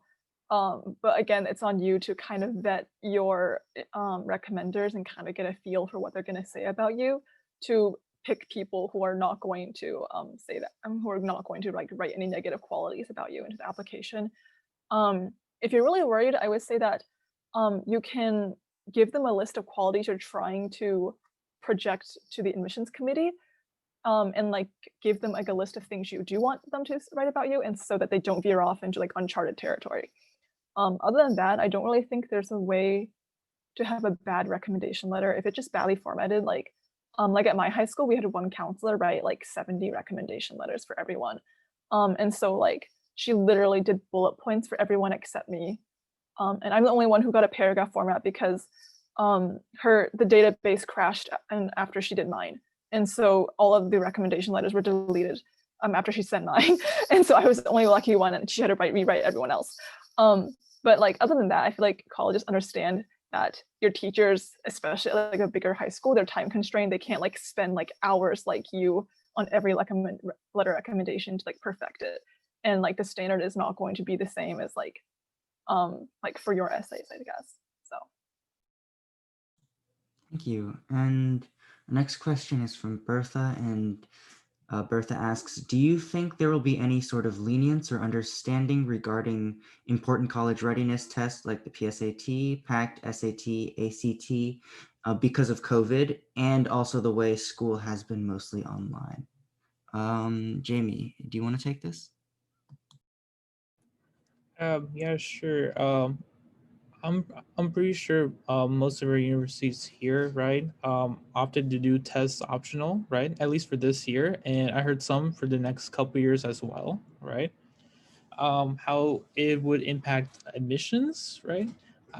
But again, it's on you to kind of vet your recommenders and kind of get a feel for what they're going to say about you, to pick people who are not going to say that, who are not going to like write any negative qualities about you into the application. If you're really worried, I would say that you can give them a list of qualities you're trying to project to the admissions committee, and like give them like a list of things you do want them to write about you, and so that they don't veer off into like uncharted territory. Other than that, I don't really think there's a way to have a bad recommendation letter if it's just badly formatted. Like at my high school, we had one counselor write like 70 recommendation letters for everyone. And so like she literally did bullet points for everyone except me. And I'm the only one who got a paragraph format because the database crashed and after she did mine. And so all of the recommendation letters were deleted after she sent mine. And so I was the only lucky one, and she had to rewrite everyone else. But like other than that, I feel like colleges understand that your teachers, especially at like a bigger high school, they're time constrained. They can't like spend like hours like you on every letter recommendation to like perfect it. And like the standard is not going to be the same as like for your essays, I guess. So Thank you. And the next question is from Bertha, and Bertha asks, do you think there will be any sort of lenience or understanding regarding important college readiness tests like the PSAT, PACT, SAT, ACT because of COVID, and also the way school has been mostly online? Jaime, do you want to take this? Yeah, sure. I'm pretty sure most of our universities here, right, opted to do tests optional, right? At least for this year, and I heard some for the next couple years as well, right? how it would impact admissions, right?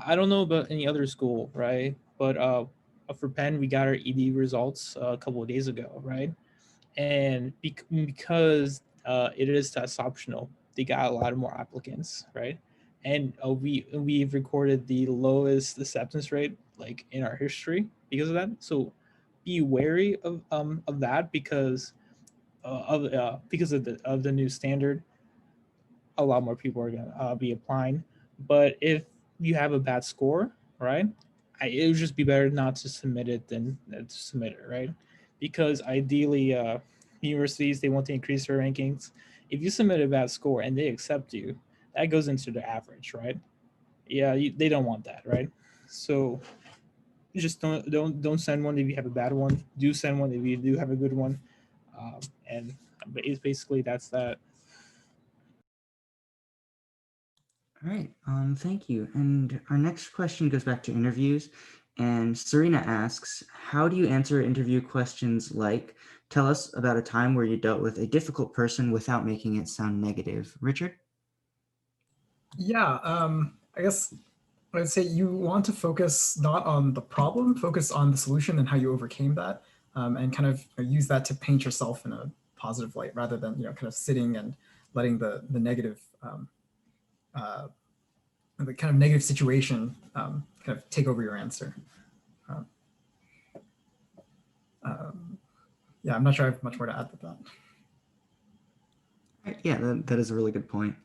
I don't know about any other school, right? But for Penn, we got our ED results a couple of days ago, right? And because it is test optional, they got a lot more applicants, right? And we've recorded the lowest acceptance rate like in our history because of that. So be wary of that because of the new standard. A lot more people are gonna be applying. But if you have a bad score, right, it would just be better not to submit it than to submit it, right? Because ideally, universities they want to increase their rankings. If you submit a bad score and they accept you, that goes into the average, right? Yeah, they don't want that, right? So just don't send one if you have a bad one. Do send one if you do have a good one, and it's basically that's that. All right, thank you. And our next question goes back to interviews. And Serena asks, how do you answer interview questions like, tell us about a time where you dealt with a difficult person without making it sound negative? Richard? Yeah, I guess I'd say you want to focus not on the problem, focus on the solution and how you overcame that, and kind of use that to paint yourself in a positive light rather than kind of sitting and letting the negative the kind of negative situation kind of take over your answer. Yeah, I'm not sure I have much more to add to that. Yeah, that is a really good point.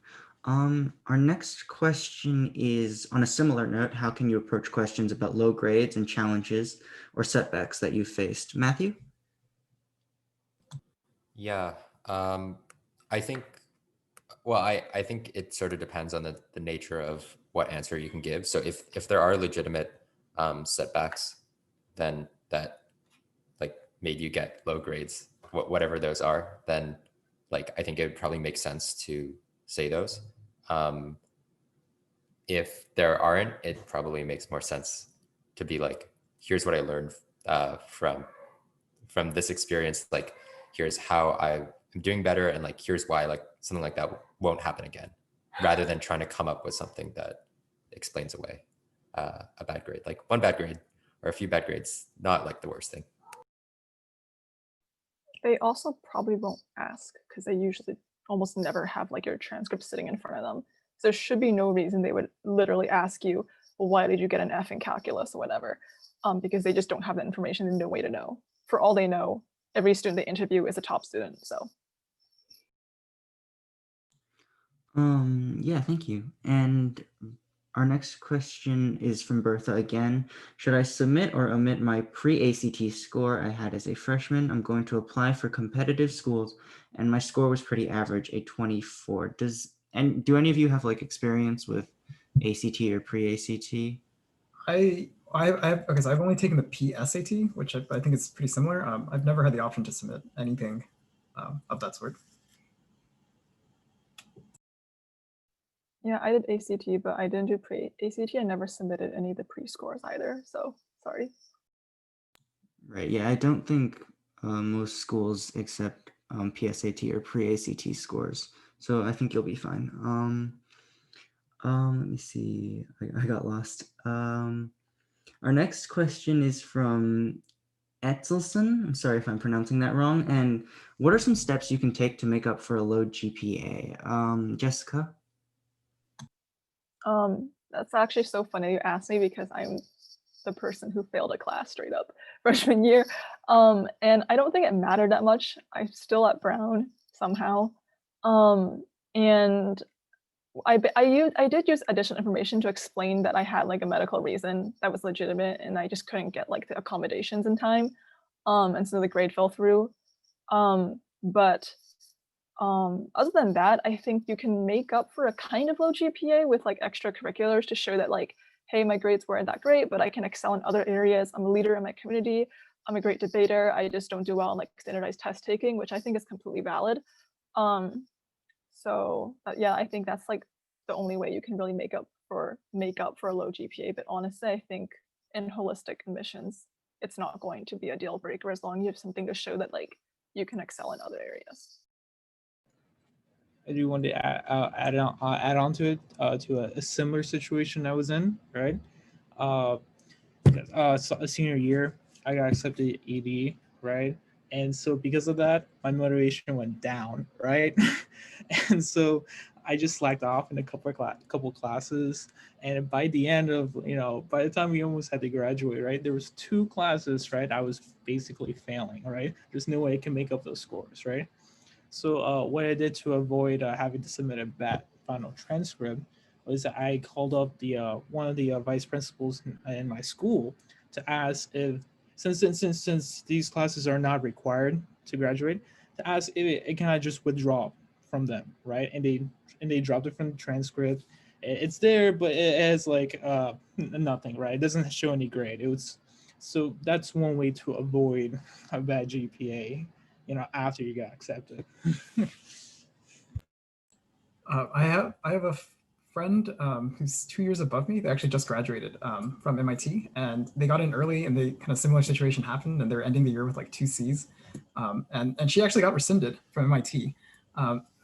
Our next question is on a similar note, how can you approach questions about low grades and challenges or setbacks that you've faced? Matthew? Yeah, I think, I think it sort of depends on the nature of what answer you can give. So if there are legitimate setbacks, then that like made you get low grades, whatever those are, then like I think it would probably make sense to say those. If there aren't, it probably makes more sense to be like, here's what I learned from this experience. Like, here's how I'm doing better, and like here's why like something like that won't happen again, rather than trying to come up with something that explains away a bad grade. Like one bad grade or a few bad grades, not like the worst thing. They also probably won't ask because they usually almost never have like your transcript sitting in front of them. So there should be no reason they would literally ask you, well, why did you get an F in calculus or whatever? Because they just don't have that information and no way to know. For all they know, every student they interview is a top student. So Yeah, thank you. And our next question is from Bertha again. Should I submit or omit my pre-ACT score I had as a freshman? I'm going to apply for competitive schools and my score was pretty average, a 24. Do any of you have like experience with ACT or pre-ACT? Okay, so I've only taken the PSAT, which I think is pretty similar. I've never had the option to submit anything of that sort. yeah, I did ACT, but I didn't do pre-ACT. I never submitted any of the pre-scores either. So sorry. Right, yeah, I don't think most schools accept PSAT or pre-ACT scores. So I think you'll be fine. Let me see, I got lost. Our next question is from Etzelson. I'm sorry if I'm pronouncing that wrong. And what are some steps you can take to make up for a low GPA? Jessica? That's actually so funny you asked me because I'm the person who failed a class straight up freshman year. And I don't think it mattered that much. I'm still at Brown somehow. And I did use additional information to explain that I had like a medical reason that was legitimate and I just couldn't get like the accommodations in time. And so the grade fell through. But other than that, I think you can make up for a kind of low GPA with like extracurriculars to show that like, hey, my grades weren't that great, but I can excel in other areas. I'm a leader in my community. I'm a great debater. I just don't do well in like standardized test taking, which I think is completely valid. So yeah, I think that's like the only way you can really make up for a low GPA. But honestly, I think in holistic admissions, it's not going to be a deal breaker as long as you have something to show that like you can excel in other areas. I do want to add on to it to a similar situation I was in, right? So a senior year, I got accepted to ED, right? And so because of that, my motivation went down, right? And so I just slacked off in a couple classes. And by the end of, by the time we almost had to graduate, right, there was 2 classes, right? I was basically failing, right? There's no way I can make up those scores, right? So what I did to avoid having to submit a bad final transcript was I called up the one of the vice principals in my school to ask if, since these classes are not required to graduate, to ask if it can I just withdraw from them, right? And they dropped it from the transcript. It's there, but it has like nothing, right? It doesn't show any grade. So that's one way to avoid a bad GPA, after you got accepted. I have a friend who's 2 years above me. They actually just graduated from MIT, and they got in early, and they kind of similar situation happened, and they're ending the year with like 2 Cs, and she actually got rescinded from MIT,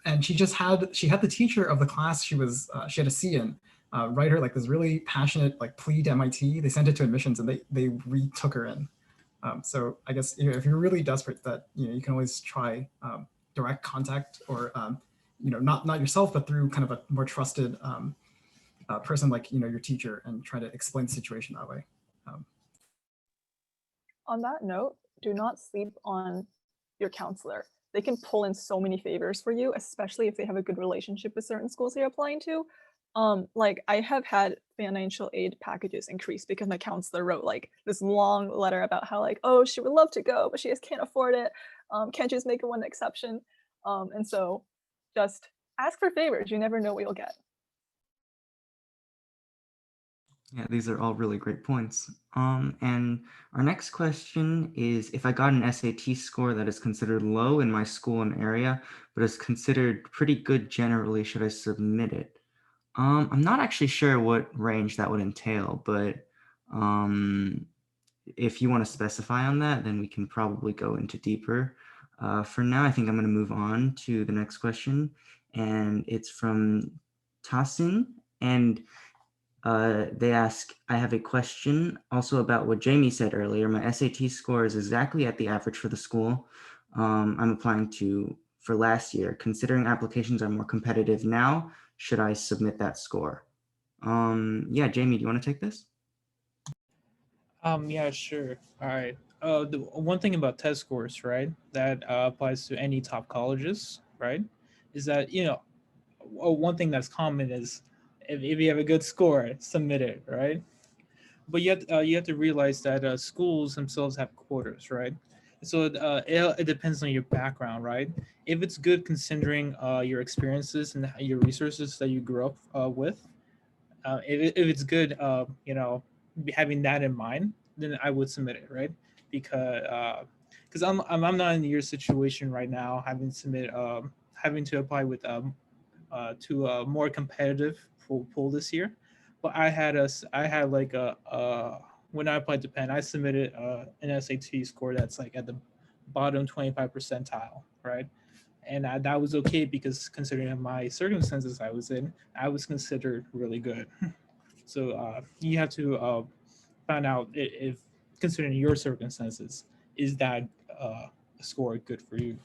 and she had the teacher of the class she had a C in write her like this really passionate like plea to MIT. They sent it to admissions, and they retook her in. So I guess if you're really desperate, that you can always try direct contact, or not yourself, but through kind of a more trusted person like your teacher, and try to explain the situation that way. On that note, do not sleep on your counselor. They can pull in so many favors for you, especially if they have a good relationship with certain schools you're applying to. Like I have had financial aid packages increase because my counselor wrote like this long letter about how like, oh, she would love to go, but she just can't afford it. Can't just make one exception. And so just ask for favors. You never know what you'll get. Yeah, these are all really great points. And our next question is, if I got an SAT score that is considered low in my school and area, but is considered pretty good generally, should I submit it? I'm not actually sure what range that would entail, but if you want to specify on that, then we can probably go into deeper. For now, I think I'm going to move on to the next question, and it's from Tassin, and they ask, I have a question also about what Jaime said earlier. My SAT score is exactly at the average for the school I'm applying to for last year. Considering applications are more competitive now, should I submit that score? Yeah, Jaime, do you want to take this? Yeah, sure. All right. The one thing about test scores, right, that applies to any top colleges, right, is that one thing that's common is if you have a good score, submit it, right? But you have to realize that schools themselves have quotas, right? So it depends on your background, right? If it's good considering your experiences and your resources that you grew up with, if it's good, having that in mind, then I would submit it, right? Because I'm not in your situation right now, having to apply with to a more competitive pool this year. But I had like when I applied to Penn, I submitted an SAT score that's like at the bottom 25 percentile, right? And that was okay because considering my circumstances I was in, I was considered really good. So you have to find out if, considering your circumstances, is that score good for you?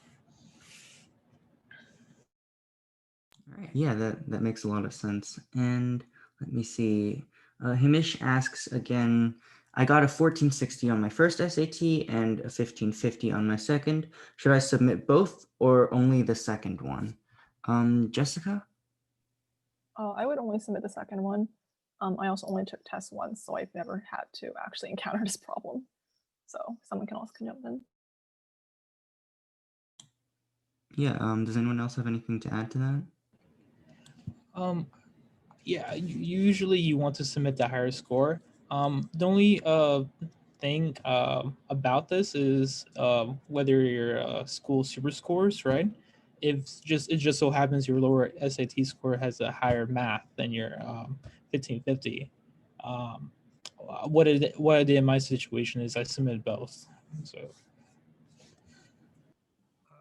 All right. Yeah, that makes a lot of sense. And let me see. Himish asks again, I got a 1460 on my first SAT and a 1550 on my second. Should I submit both or only the second one? Jessica? Oh, I would only submit the second one. I also only took tests once, so I've never had to actually encounter this problem. So someone else can jump in. Yeah, does anyone else have anything to add to that? Yeah, usually you want to submit the higher score. The only thing about this is whether your school super scores, right? If it just so happens your lower SAT score has a higher math than your 1550. Um, what I did in my situation is I submitted both. So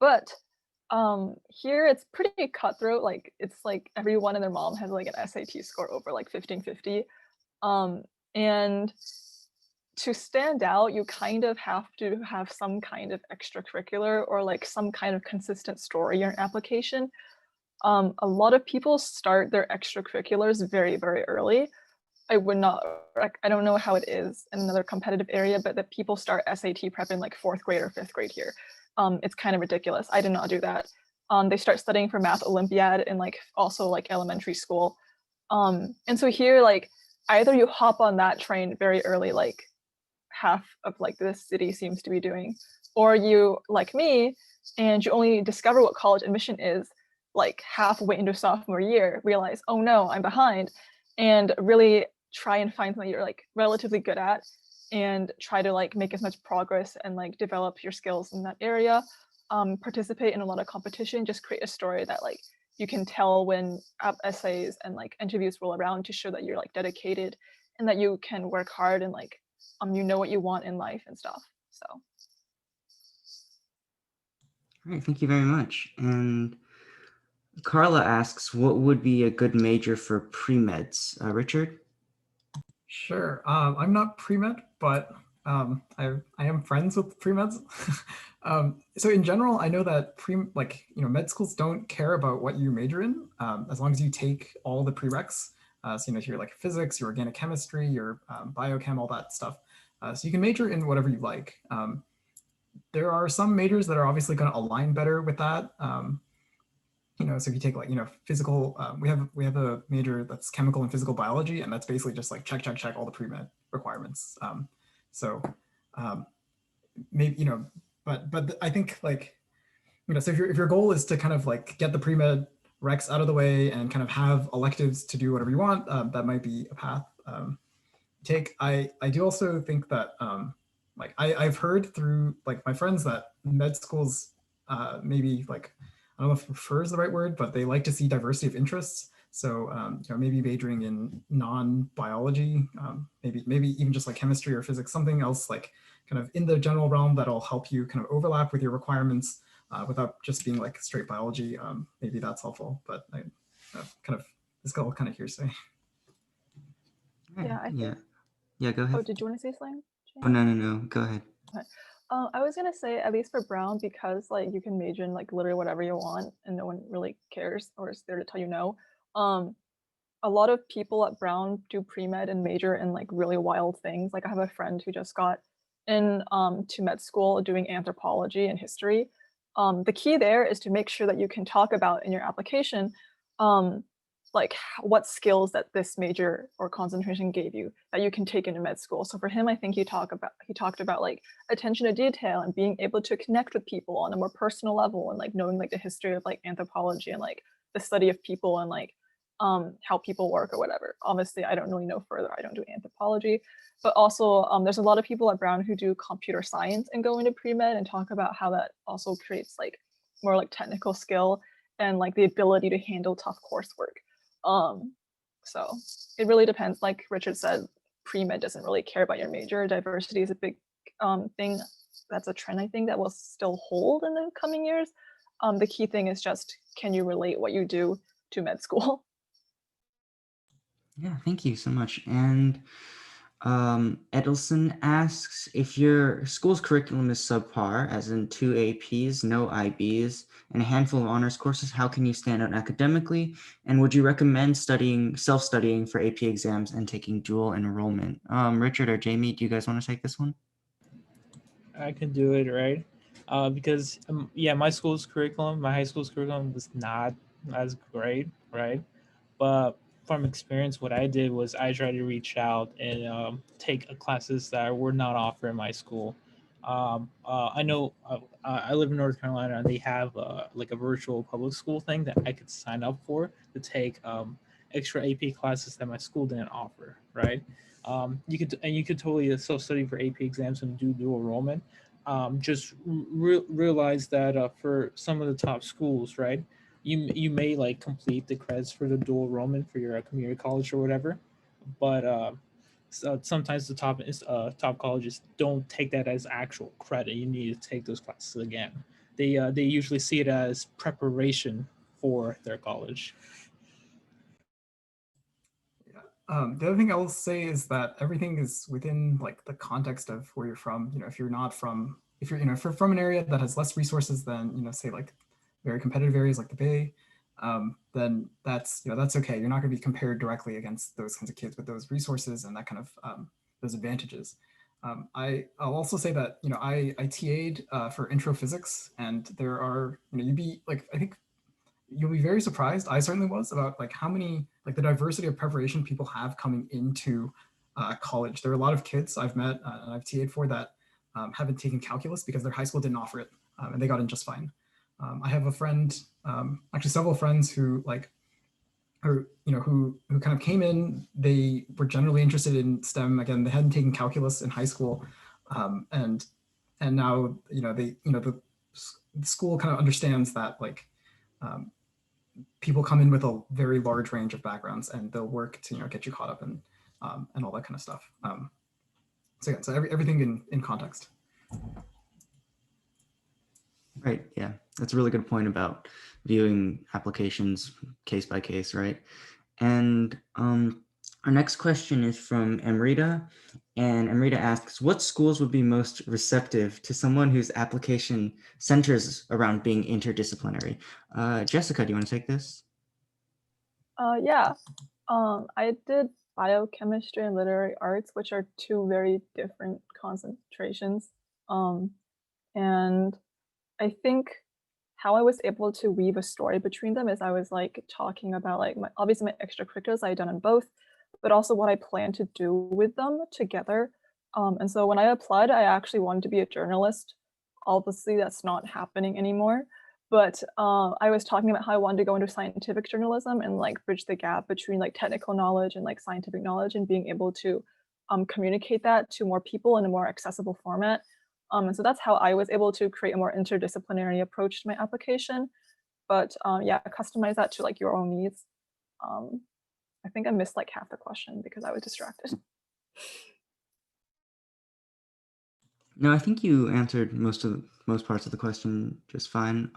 But Here it's pretty cutthroat. Like it's like everyone and their mom has like an SAT score over like 1550. And to stand out, you kind of have to have some kind of extracurricular or like some kind of consistent story in your application. A lot of people start their extracurriculars very, very early. I would not, I don't know how it is in another competitive area, but that people start SAT prep in like 4th grade or 5th grade here. It's kind of ridiculous. I did not do that. They start studying for math Olympiad in like also like elementary school. And so here, like either you hop on that train very early, like half of like this city seems to be doing, or you, like me, and you only discover what college admission is like halfway into sophomore year, realize, oh no, I'm behind, and really try and find something you're like relatively good at and try to like make as much progress and like develop your skills in that area. Participate in a lot of competition, just create a story that like you can tell when essays and like interviews roll around to show that you're like dedicated and that you can work hard and like you know what you want in life and stuff. So All right, thank you very much. And Carla asks, what would be a good major for pre-meds? Richard? Sure. I'm not pre-med, but I am friends with pre-meds. So in general, I know that med schools don't care about what you major in, as long as you take all the prereqs. So your like physics, your organic chemistry, your biochem, all that stuff. So you can major in whatever you like. There are some majors that are obviously going to align better with that. So if you take like, physical, we have a major that's chemical and physical biology, and that's basically just like check all the pre-med requirements. Maybe, but I think like, so if your goal is to kind of like get the pre-med recs out of the way and kind of have electives to do whatever you want, that might be a path take. I do also think that like I've heard through like my friends that med schools maybe like, I don't know if prefer is the right word, but they like to see diversity of interests. So maybe majoring in non-biology, maybe even just like chemistry or physics, something else like kind of in the general realm that'll help you kind of overlap with your requirements without just being like straight biology. Maybe that's helpful, but this got all kind of hearsay. Right, yeah, I think. Yeah, go ahead. Oh, did you want to say something? Oh, no, go ahead. Okay. I was gonna say, at least for Brown, because like you can major in like literally whatever you want and no one really cares or is there to tell you no. A lot of people at Brown do pre-med and major in like really wild things. Like I have a friend who just got in to med school doing anthropology and history. The key there is to make sure that you can talk about in your application like what skills that this major or concentration gave you that you can take into med school. So for him, I think he talked about like attention to detail and being able to connect with people on a more personal level and like knowing like the history of like anthropology and like the study of people and like how people work or whatever. Obviously, I don't really know further. I don't do anthropology, but also there's a lot of people at Brown who do computer science and go into pre-med and talk about how that also creates like more like technical skill and like the ability to handle tough coursework. So it really depends. Like Richard said, pre-med doesn't really care about your major. Diversity is a big thing. That's a trend I think that will still hold in the coming years. The key thing is just, can you relate what you do to med school? Yeah, thank you so much. And Edelson asks, if your school's curriculum is subpar, as in 2 APs, no IBs, and a handful of honors courses, how can you stand out academically? And would you recommend self-studying for AP exams and taking dual enrollment? Richard or Jaime, do you guys want to take this one? I can do it, right? Because yeah, my high school's curriculum was not as great, right? But from experience, what I did was I tried to reach out and take classes that were not offered in my school. I know I live in North Carolina, and they have like a virtual public school thing that I could sign up for to take extra AP classes that my school didn't offer, right? You could totally self-study for AP exams and do dual enrollment. Just realize that for some of the top schools, right, you may like complete the credits for the dual enrollment for your community college or whatever, but so sometimes the top colleges don't take that as actual credit. You need to take those classes again. they usually see it as preparation for their college. The other thing I will say is that everything is within like the context of where you're from. You know, if you're not from, if you're, you know, if you're from an area that has less resources than, you know, say like very competitive areas like the Bay, then that's, you know, that's okay. You're not going to be compared directly against those kinds of kids with those resources and that kind of those advantages. I'll also say that, you know, I TA'd for intro physics, and there are, you know, you'd be like, I think you'll be very surprised, I certainly was, about like how many, like the diversity of preparation people have coming into college. There are a lot of kids I've met and I've TA'd for that haven't taken calculus because their high school didn't offer it, and they got in just fine. I have a friend, actually several friends who like, who, you know, who kind of came in, they were generally interested in STEM. Again, they hadn't taken calculus in high school, and now, you know, they, you know, the school kind of understands that like people come in with a very large range of backgrounds, and they'll work to, you know, get you caught up and all that kind of stuff. So yeah, so everything in context. Right. Yeah, that's a really good point about viewing applications case by case, right? And our next question is from Amrita, and Amrita asks, what schools would be most receptive to someone whose application centers around being interdisciplinary? Jessica, do you want to take this? Yeah. I did biochemistry and literary arts, which are two very different concentrations. And I think how I was able to weave a story between them is I was like talking about like obviously my extracurriculars I had done in both, but also what I plan to do with them together. And so when I applied, I actually wanted to be a journalist. Obviously, that's not happening anymore. But I was talking about how I wanted to go into scientific journalism and like bridge the gap between like technical knowledge and like scientific knowledge, and being able to communicate that to more people in a more accessible format. And so that's how I was able to create a more interdisciplinary approach to my application. But yeah, customize that to like your own needs. I think I missed like half the question because I was distracted. No, I think you answered most parts of the question just fine.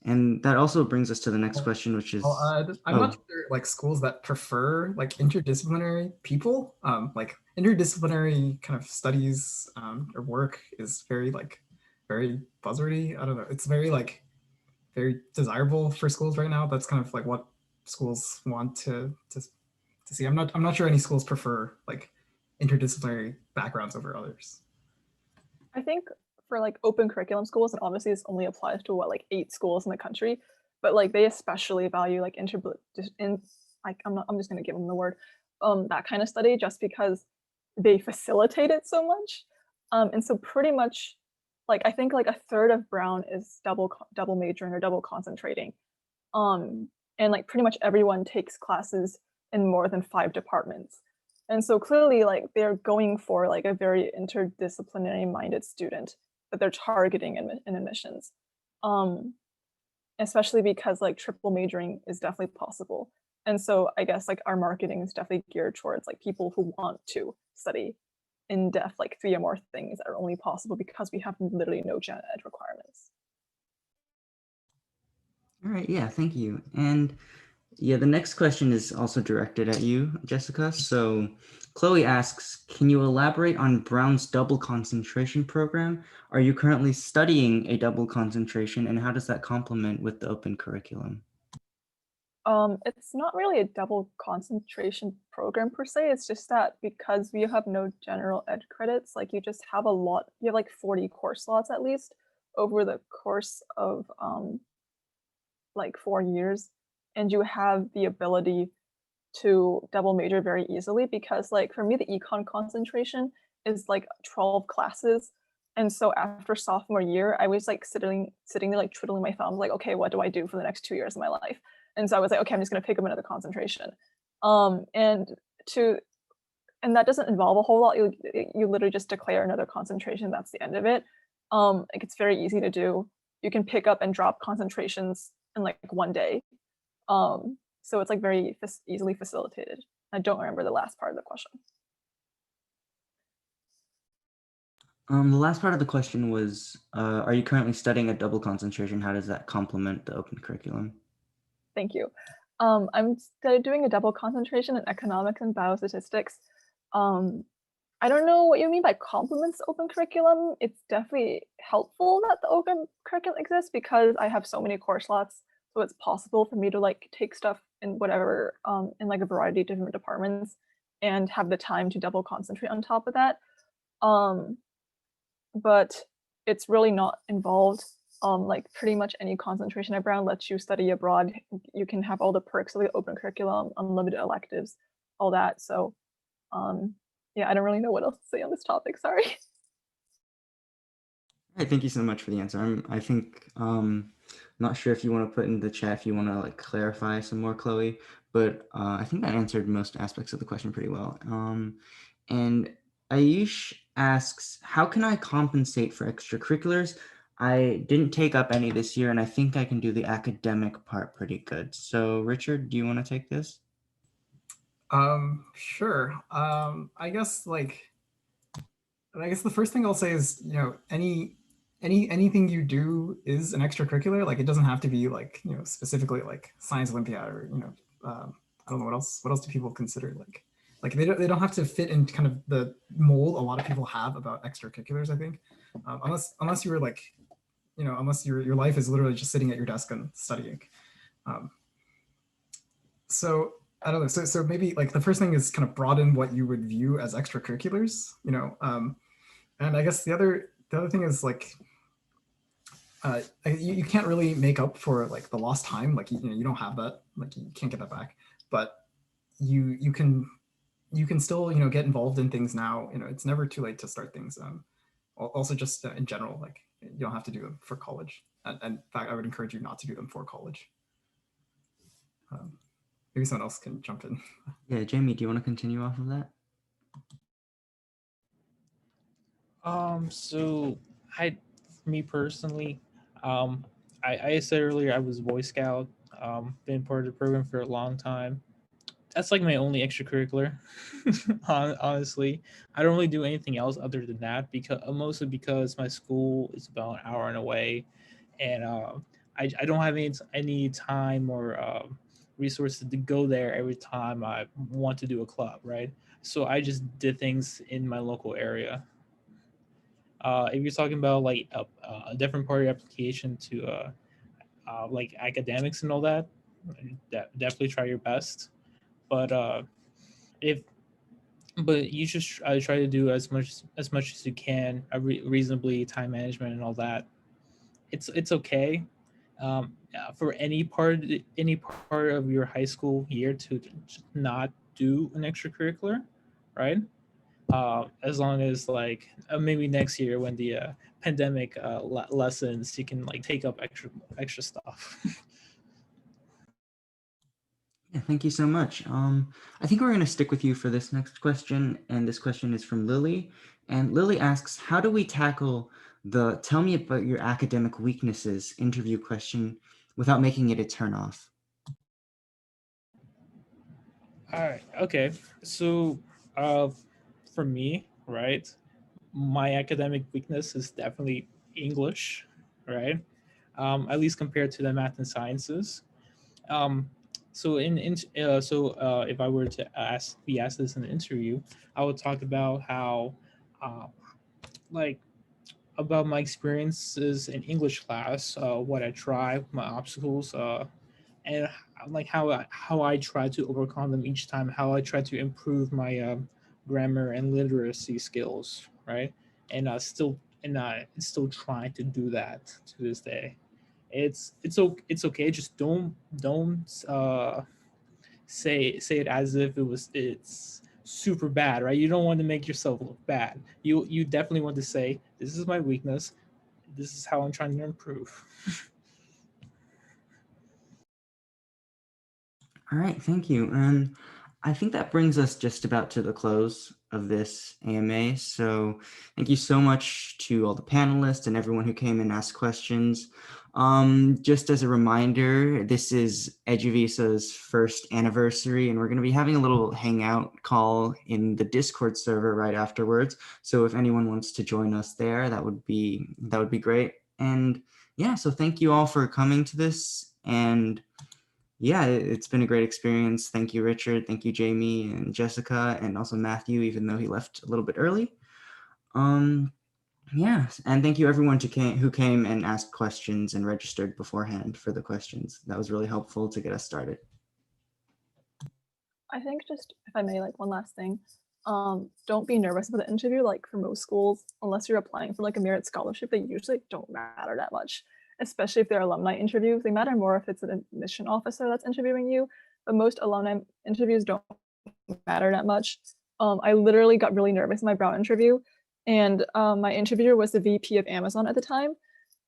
And that also brings us to the next question, which is, I'm not sure like schools that prefer like interdisciplinary people, like interdisciplinary kind of studies or work is very like very buzzwordy. I don't know. It's very like very desirable for schools right now. That's kind of like what schools want to see. I'm not sure any schools prefer like interdisciplinary backgrounds over others. I think for like open curriculum schools, and obviously this only applies to what like 8 schools in the country, but like they especially value like I'm just gonna give them the word, that kind of study, just because they facilitate it so much. And so pretty much like I think like a third of Brown is double majoring or double concentrating. And like pretty much everyone takes classes in more than 5 departments. And so clearly like they're going for like a very interdisciplinary minded student that they're targeting in admissions. Especially because like triple majoring is definitely possible. And so I guess like our marketing is definitely geared towards like people who want to study in depth like 3 or more things that are only possible because we have literally no gen ed requirements. all right, yeah, thank you. And yeah, the next question is also directed at you, Jessica. So Chloe asks, can you elaborate on Brown's double concentration program? Are you currently studying a double concentration, and how does that complement with the open curriculum? It's not really a double concentration program per se. It's just that because we have no general ed credits, like you just have you have like 40 course slots at least over the course of like 4 years. And you have the ability to double major very easily, because like for me, the econ concentration is like 12 classes. And so after sophomore year, I was like sitting there like twiddling my thumbs, like, okay, what do I do for the next 2 years of my life? And so I was like, okay, I'm just gonna pick up another concentration. And that doesn't involve a whole lot. You literally just declare another concentration. That's the end of it. Like it's very easy to do. You can pick up and drop concentrations in like one day. So it's like very easily facilitated. I don't remember the last part of the question. The last part of the question was, are you currently studying a double concentration? How does that complement the open curriculum? Thank you. I'm doing a double concentration in economics and biostatistics. I don't know what you mean by complements open curriculum. It's definitely helpful that the open curriculum exists because I have so many course slots. So it's possible for me to like take stuff in whatever, in like a variety of different departments and have the time to double concentrate on top of that. But it's really not involved. Like pretty much any concentration background lets you study abroad. You can have all the perks of the open curriculum, unlimited electives, all that. So yeah, I don't really know what else to say on this topic. Sorry. All right, thank you so much for the answer. I think, not sure if you want to put in the chat if you want to like clarify some more, Chloe, but I think that answered most aspects of the question pretty well. And Ayush asks, how can I compensate for extracurriculars? I didn't take up any this year, and I think I can do the academic part pretty good. So Richard, do you want to take this? Sure. I guess the first thing I'll say is, you know, anything you do is an extracurricular. Like it doesn't have to be like, you know, specifically like science Olympiad or, you know, I don't know what else do people consider like they don't have to fit in kind of the mold a lot of people have about extracurriculars, I think. Unless you were like, you know, unless your life is literally just sitting at your desk and studying. So I don't know. So maybe like the first thing is kind of broaden what you would view as extracurriculars, you know. And I guess the other thing is like, you can't really make up for like the lost time. Like you know, you don't have that. Like you can't get that back. But you can still, you know, get involved in things now. You know, it's never too late to start things. Also, just in general, like you don't have to do them for college. And in fact, I would encourage you not to do them for college. Maybe someone else can jump in. Yeah, Jaime, do you want to continue off of that? So for me personally, I said earlier I was Boy Scout, been part of the program for a long time. That's like my only extracurricular. Honestly, I don't really do anything else other than that because mostly because my school is about an hour and away, and I don't have any time or resources to go there every time I want to do a club, right? So I just did things in my local area. If you're talking about like a different part of your application to like academics and all that, definitely try your best. But if but you just try to do as much as you can, reasonably time management and all that. It's okay for any part of your high school year to just not do an extracurricular, right? As long as like maybe next year when the pandemic lessens, you can like take up extra stuff. Yeah, thank you so much. I think we're going to stick with you for this next question. And this question is from Lily. And Lily asks, how do we tackle the tell me about your academic weaknesses interview question without making it a turnoff? All right. Okay. So, for me, right, my academic weakness is definitely English, right? At least compared to the math and sciences. Um, if I were to be asked this in an interview, I would talk about how, uh, like, about my experiences in English class, what I try, my obstacles, and like how I try to overcome them each time, how I try to improve my grammar and literacy skills, right? And still trying to do that to this day. It's okay. Just don't say it as if it's super bad, right? You don't want to make yourself look bad. You definitely want to say this is my weakness. This is how I'm trying to improve. All right, thank you. And I think that brings us just about to the close of this AMA. So thank you so much to all the panelists and everyone who came and asked questions. Just as a reminder, this is EduVisa's first anniversary, and we're going to be having a little hangout call in the Discord server right afterwards. So if anyone wants to join us there, that would be great. And yeah, so thank you all for coming to this. And yeah, it's been a great experience. Thank you, Richard. Thank you, Jaime and Jessica, and also Matthew, even though he left a little bit early. Yeah, and thank you everyone who came and asked questions and registered beforehand for the questions. That was really helpful to get us started. I think just, if I may, like one last thing, don't be nervous about the interview. Like for most schools, unless you're applying for like a merit scholarship, they usually don't matter that much, especially if they're alumni interviews. They matter more if it's an admission officer that's interviewing you, but most alumni interviews don't matter that much. I literally got really nervous in my Brown interview, and my interviewer was the VP of Amazon at the time.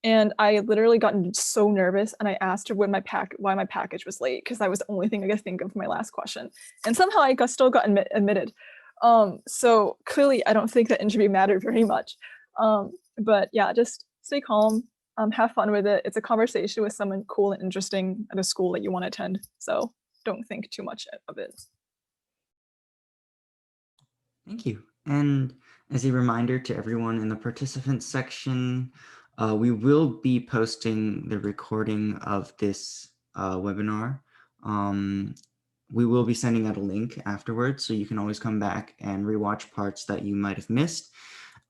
And I literally got so nervous, and I asked her why my package was late, because that was the only thing I could think of for my last question. And somehow I still got admitted. So clearly I don't think that interview mattered very much. But yeah, just stay calm, have fun with it. It's a conversation with someone cool and interesting at a school that you want to attend. So don't think too much of it. Thank you. And as a reminder to everyone in the participants section, we will be posting the recording of this webinar. We will be sending out a link afterwards, so you can always come back and rewatch parts that you might have missed.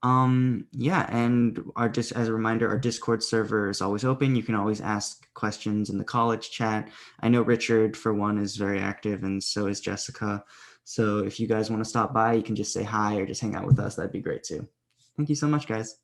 Yeah, and just as a reminder, our Discord server is always open. You can always ask questions in the college chat. I know Richard, for one, is very active, and so is Jessica. So if you guys want to stop by, you can just say hi or just hang out with us. That'd be great too. Thank you so much, guys.